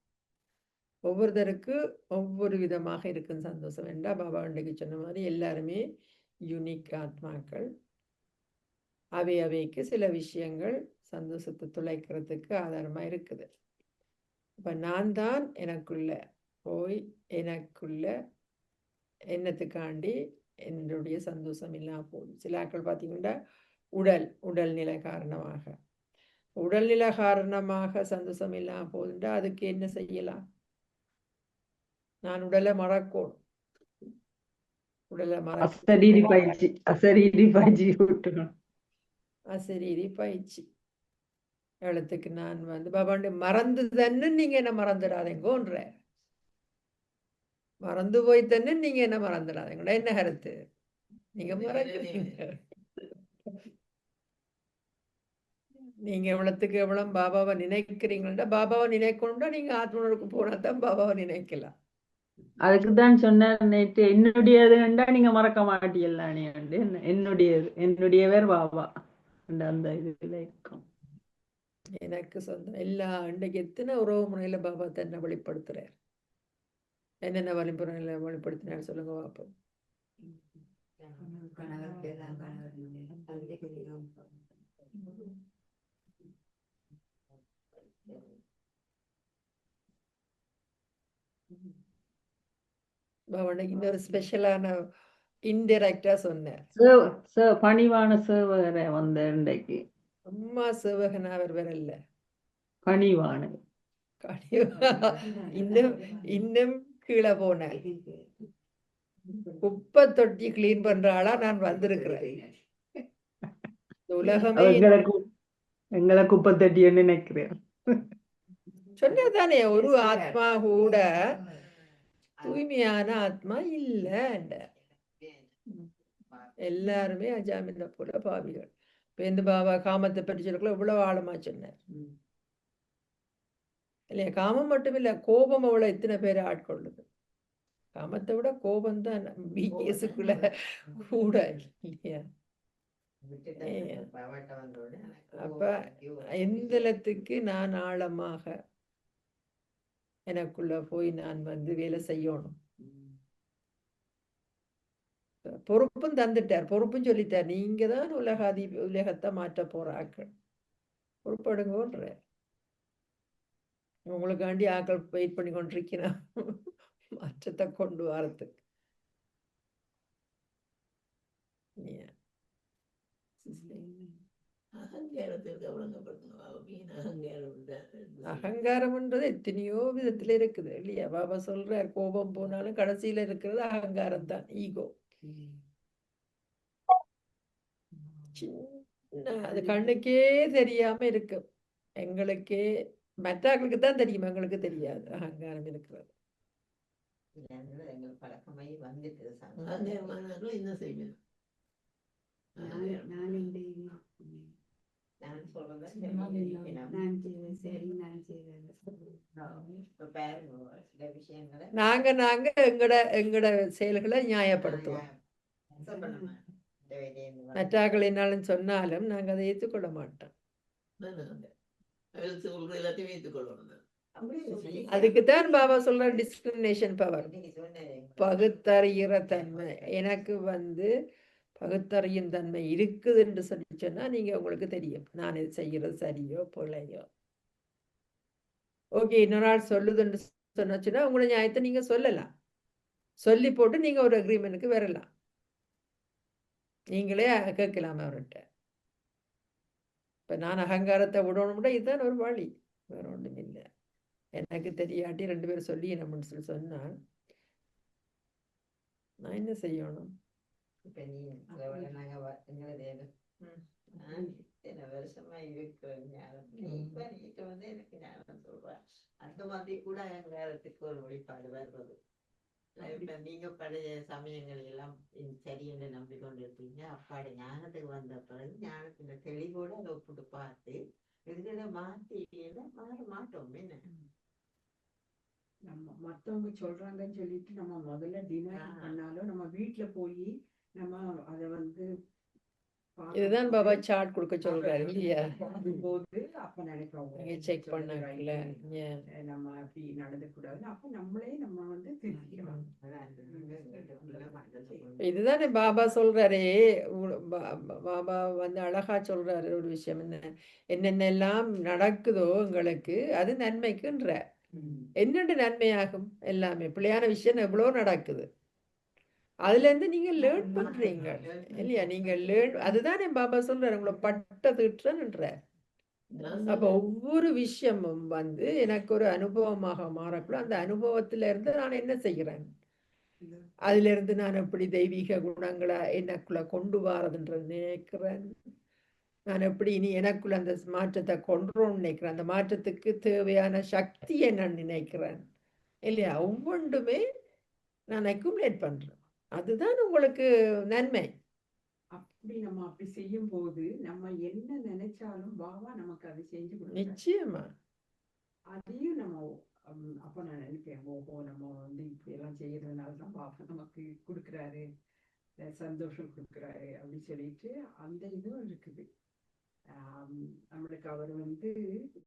ஒவ்வொருத்தருக்கு ஒவ்வொரு விதமாக இருக்கும் சந்தோஷம். ஏண்டா பாபா அன்றைக்கு சொன்ன மாதிரி எல்லாருமே யூனிக் ஆத்மாக்கள். அவைக்கு சில விஷயங்கள் சந்தோஷத்தை துளைக்கிறதுக்கு ஆதாரமாக இருக்குது. இப்போ நான் தான் எனக்குள்ள போய் எனக்குள்ள எண்ணத்துக்காண்டி என்னுடைய சந்தோஷம் இல்லாமல் போகுது. சில ஆட்கள் பார்த்தீங்கன்னா உடல்நிலை காரணமாக சந்தோஷம் இல்லாமல் போகுதுண்டா அதுக்கு என்ன செய்யலாம்? நான் உடலை மறக்கணும். அசரீரி பயிற்சி எழுத்துக்கு நான் வந்து பாபாண்டு மறந்து தன்னு நீங்க என்ன மறந்துடாதீங்கன்ற, மறந்து போய் தன்னு நீங்க என்ன மறந்துடாதீங்க. என்ன கருத்து? நீங்க மறக்கிறீங்க. நீங்க எவ்வளவுக்கு எவ்வளவு பாபாவை நினைக்கிறீங்களா, பாபாவை நினைக்கணும்னா நீங்க ஆத்மனுக்கு போனா தான் பாபாவை நினைக்கலாம். அதுக்குதான் சொன்னார் நேற்று, என்னுடையதுண்டா நீங்க மறக்க மாட்டீங்களா? நீ என்னுடையவர் பாபா அந்த இதுல இருக்கும். எனக்கு சொந்தம் எல்லா இன்றைக்கு எத்தனை உறவு முறையில பாபா தன்னை வெளிப்படுத்துறார். என்னென்ன வழிமுறையில வெளிப்படுத்தினார் சொல்லுங்க பாப்போம். இன்னொரு ஸ்பெஷலான இன்டைரக்டா சொன்னார். பணிவான சேவகரை வந்த இன்றைக்கு அம்மா சேவகன் அவர் வரல, பணிவான இன்னும் கீழே போன குப்பை தொட்டி கிளீன் பண்ற ஆளா நான் வந்திருக்கிறேன். உலகமே எங்களை குப்பை தொட்டின்னு நினைக்கிறேன். சொன்னதானே ஒரு ஆத்மா கூட தூய்மையான ஆத்மா இல்ல. எல்லாருமே அஜாமின போல பாவிகள். பேந்து பாபா காமத்தை பற்றி சொல்லக்குள்ள இவ்வளவு ஆழமா சொன்னார் இல்லையா? காமம் மட்டும் இல்ல, கோபம் அவ்வளவு எத்தனை பேரை ஆட்கொள்ளுது. காமத்தை விட கோபம் தான் பிகேஸுக்குள்ள கூட இல்லையா? அப்ப எந்தளத்துக்கு நான் ஆழமாக எனக்குள்ள போய் நான் வந்து வேலை செய்யணும். பொறுப்பும் தந்துட்டார், பொறுப்பும் சொல்லிட்டார். நீங்க தான் உலகத்தை மாற்ற போற ஆக்கள், பொறுப்படுங்கன்ற. உங்களுக்காண்டி ஆக்கள் வெயிட் பண்ணி கொண்டிருக்கிறான் மாற்றத்தை கொண்டு வரத்துக்கு. அகங்காரத்திற்கு ஒழுங்குபடுத்தணும். அகங்காரம் உண்டு அகங்காரம்ன்றது எத்தனையோ விதத்துல இருக்குது இல்லையா? பாபா சொல்றார், கோபம் போனாலும் கடைசியில இருக்கிறது அகங்காரம் தான், ஈகோ. சின்ன அது கண்ணுக்கே தெரியாம இருக்கு. எங்களுக்கே, மற்றவர்களுக்கு தான் தெரியும், எங்களுக்கு தெரியாது அகங்காரம் இருக்கிறது. எங்களுக்கு பழக்கமாகி வந்துட்டு என்ன செய்யணும்? நான் இந்த நான் சொல்றேன் நான் செய்வேன், சரி நான் செய்வேன். இப்ப பாருங்க, சில விஷயங்களை நாங்க எங்கட செயல்களை நியாயப்படுத்துவோம். மற்றவர்கள் என்னாலும் சொன்னாலும் நாங்க அதை ஏற்றுக்கொள்ள மாட்டோம். அதுக்குத்தான் பாபா சொல்ற டிஸ்கிரிமினேஷன் பவர், பகுத்தறிகிற தன்மை. எனக்கு பகுத்தறியும் தன்மை இருக்குது என்று சொல்லி சொன்னா நீங்க உங்களுக்கு தெரியும் நான் இது செய்யறது சரியோ பிள்ளையோ. ஓகே, இன்னொரு ஆள் சொல்லுதுன்னு சொன்னாச்சுன்னா உங்களோட நியாயத்தை நீங்க சொல்லலாம், சொல்லி போட்டு நீங்க ஒரு அக்ரிமெண்ட்டுக்கு வரலாம், நீங்களே கேட்கலாம் அவர்கிட்ட. இப்ப நான் அகங்காரத்தை விடணும்னா இதுதான் ஒரு வழி, வேற ஒன்றும் இல்லை. எனக்கு தெரியாட்டி 2 பேரும் சொல்லி நம்மன்னு சொல்லி சொன்னால் நான் என்ன செய்யணும்? இப்ப நீ நாங்க எங்களது இத்தனை வருஷமா இருக்கிற ஞானம் இப்ப நீட்டு வந்து எனக்கு ஞானம் சொல்றேன். அந்த மாதிரி கூட அகங்காரத்துக்கு ஒரு வழிபாடு வருவது. இப்ப நீங்க பழைய சமயங்கள் எல்லாம் சரி என்று நம்பிக்கொண்டு இருப்பீங்க. அப்பாடி ஞானத்துக்கு வந்த பிறகு ஞானத்துல தெளிவோட அதை ஒப்பிட்டு பார்த்து இதுல மாற்றி மாற மாட்டோம். என்ன நம்ம மத்தவங்க சொல்றாங்கன்னு சொல்லிட்டு நம்ம முதல்ல டினை பண்ணாலும் நம்ம வீட்டுல போய் நம்ம அதை வந்து இதுதான் பாபா சார்ட் கொடுக்க சொல்றாரு இல்லையா? போது அப்ப நினைக்கிறோம் செக் பண்ணல நம்ம அப்படி நடந்து கூடாது. அப்ப நம்மளே நம்ம வந்து திருத்திக்கிறோம். இதுதானே பாபா சொல்றாரே. பாபா வந்து அழகா சொல்றாரு ஒரு விஷயம், என்னென்னலாம் நடக்குதோ உங்களுக்கு அது நன்மைக்குன்ற. என்னென்ன நன்மையாகும்? எல்லாமே பிள்ளையான விஷயம் எவ்வளோ நடக்குது, அதுல இருந்து நீங்க லேர்ன் பண்றீங்க இல்லையா? நீங்க லேர்ன், அதுதானே பாபா சொல்றாரு உங்களை பட்டதுன்ற. அப்ப ஒவ்வொரு விஷயமும் வந்து எனக்கு ஒரு அனுபவமாக மாறக்குள்ள அந்த அனுபவத்துல இருந்து நான் என்ன செய்கிறேன், அதுல இருந்து நான் எப்படி தெய்வீக குணங்களை எனக்குள்ள கொண்டு வரதுன்ற நினைக்கிறேன். நான் எப்படி இனி எனக்குள்ள அந்த மாற்றத்தை கொண்டுறோம்னு நினைக்கிறேன். அந்த மாற்றத்துக்கு தேவையான சக்தியை நான் நினைக்கிறேன் இல்லையா? ஒவ்வொன்றுமே நான் அக்குமுலேட் பண்றேன். அதுதான் உங்களுக்கு நன்மை. அப்படி நம்ம அப்படி செய்யும் போது நம்ம என்ன நினைச்சாலும் பாபா நமக்கு அதை செஞ்சு கொடுப்பாரு. நிச்சயமா அதையும் நம்ம அப்ப நான் நினைப்பேன், ஓஹோ நம்ம வந்து இப்படி எல்லாம் செய்யறதுனாலதான் பாபா நமக்கு கொடுக்குறாரு, சந்தோஷம் கொடுக்குறாரு அப்படின்னு சொல்லிட்டு அந்த இதுவும் இருக்குது. நம்மளுக்கு அவர் வந்து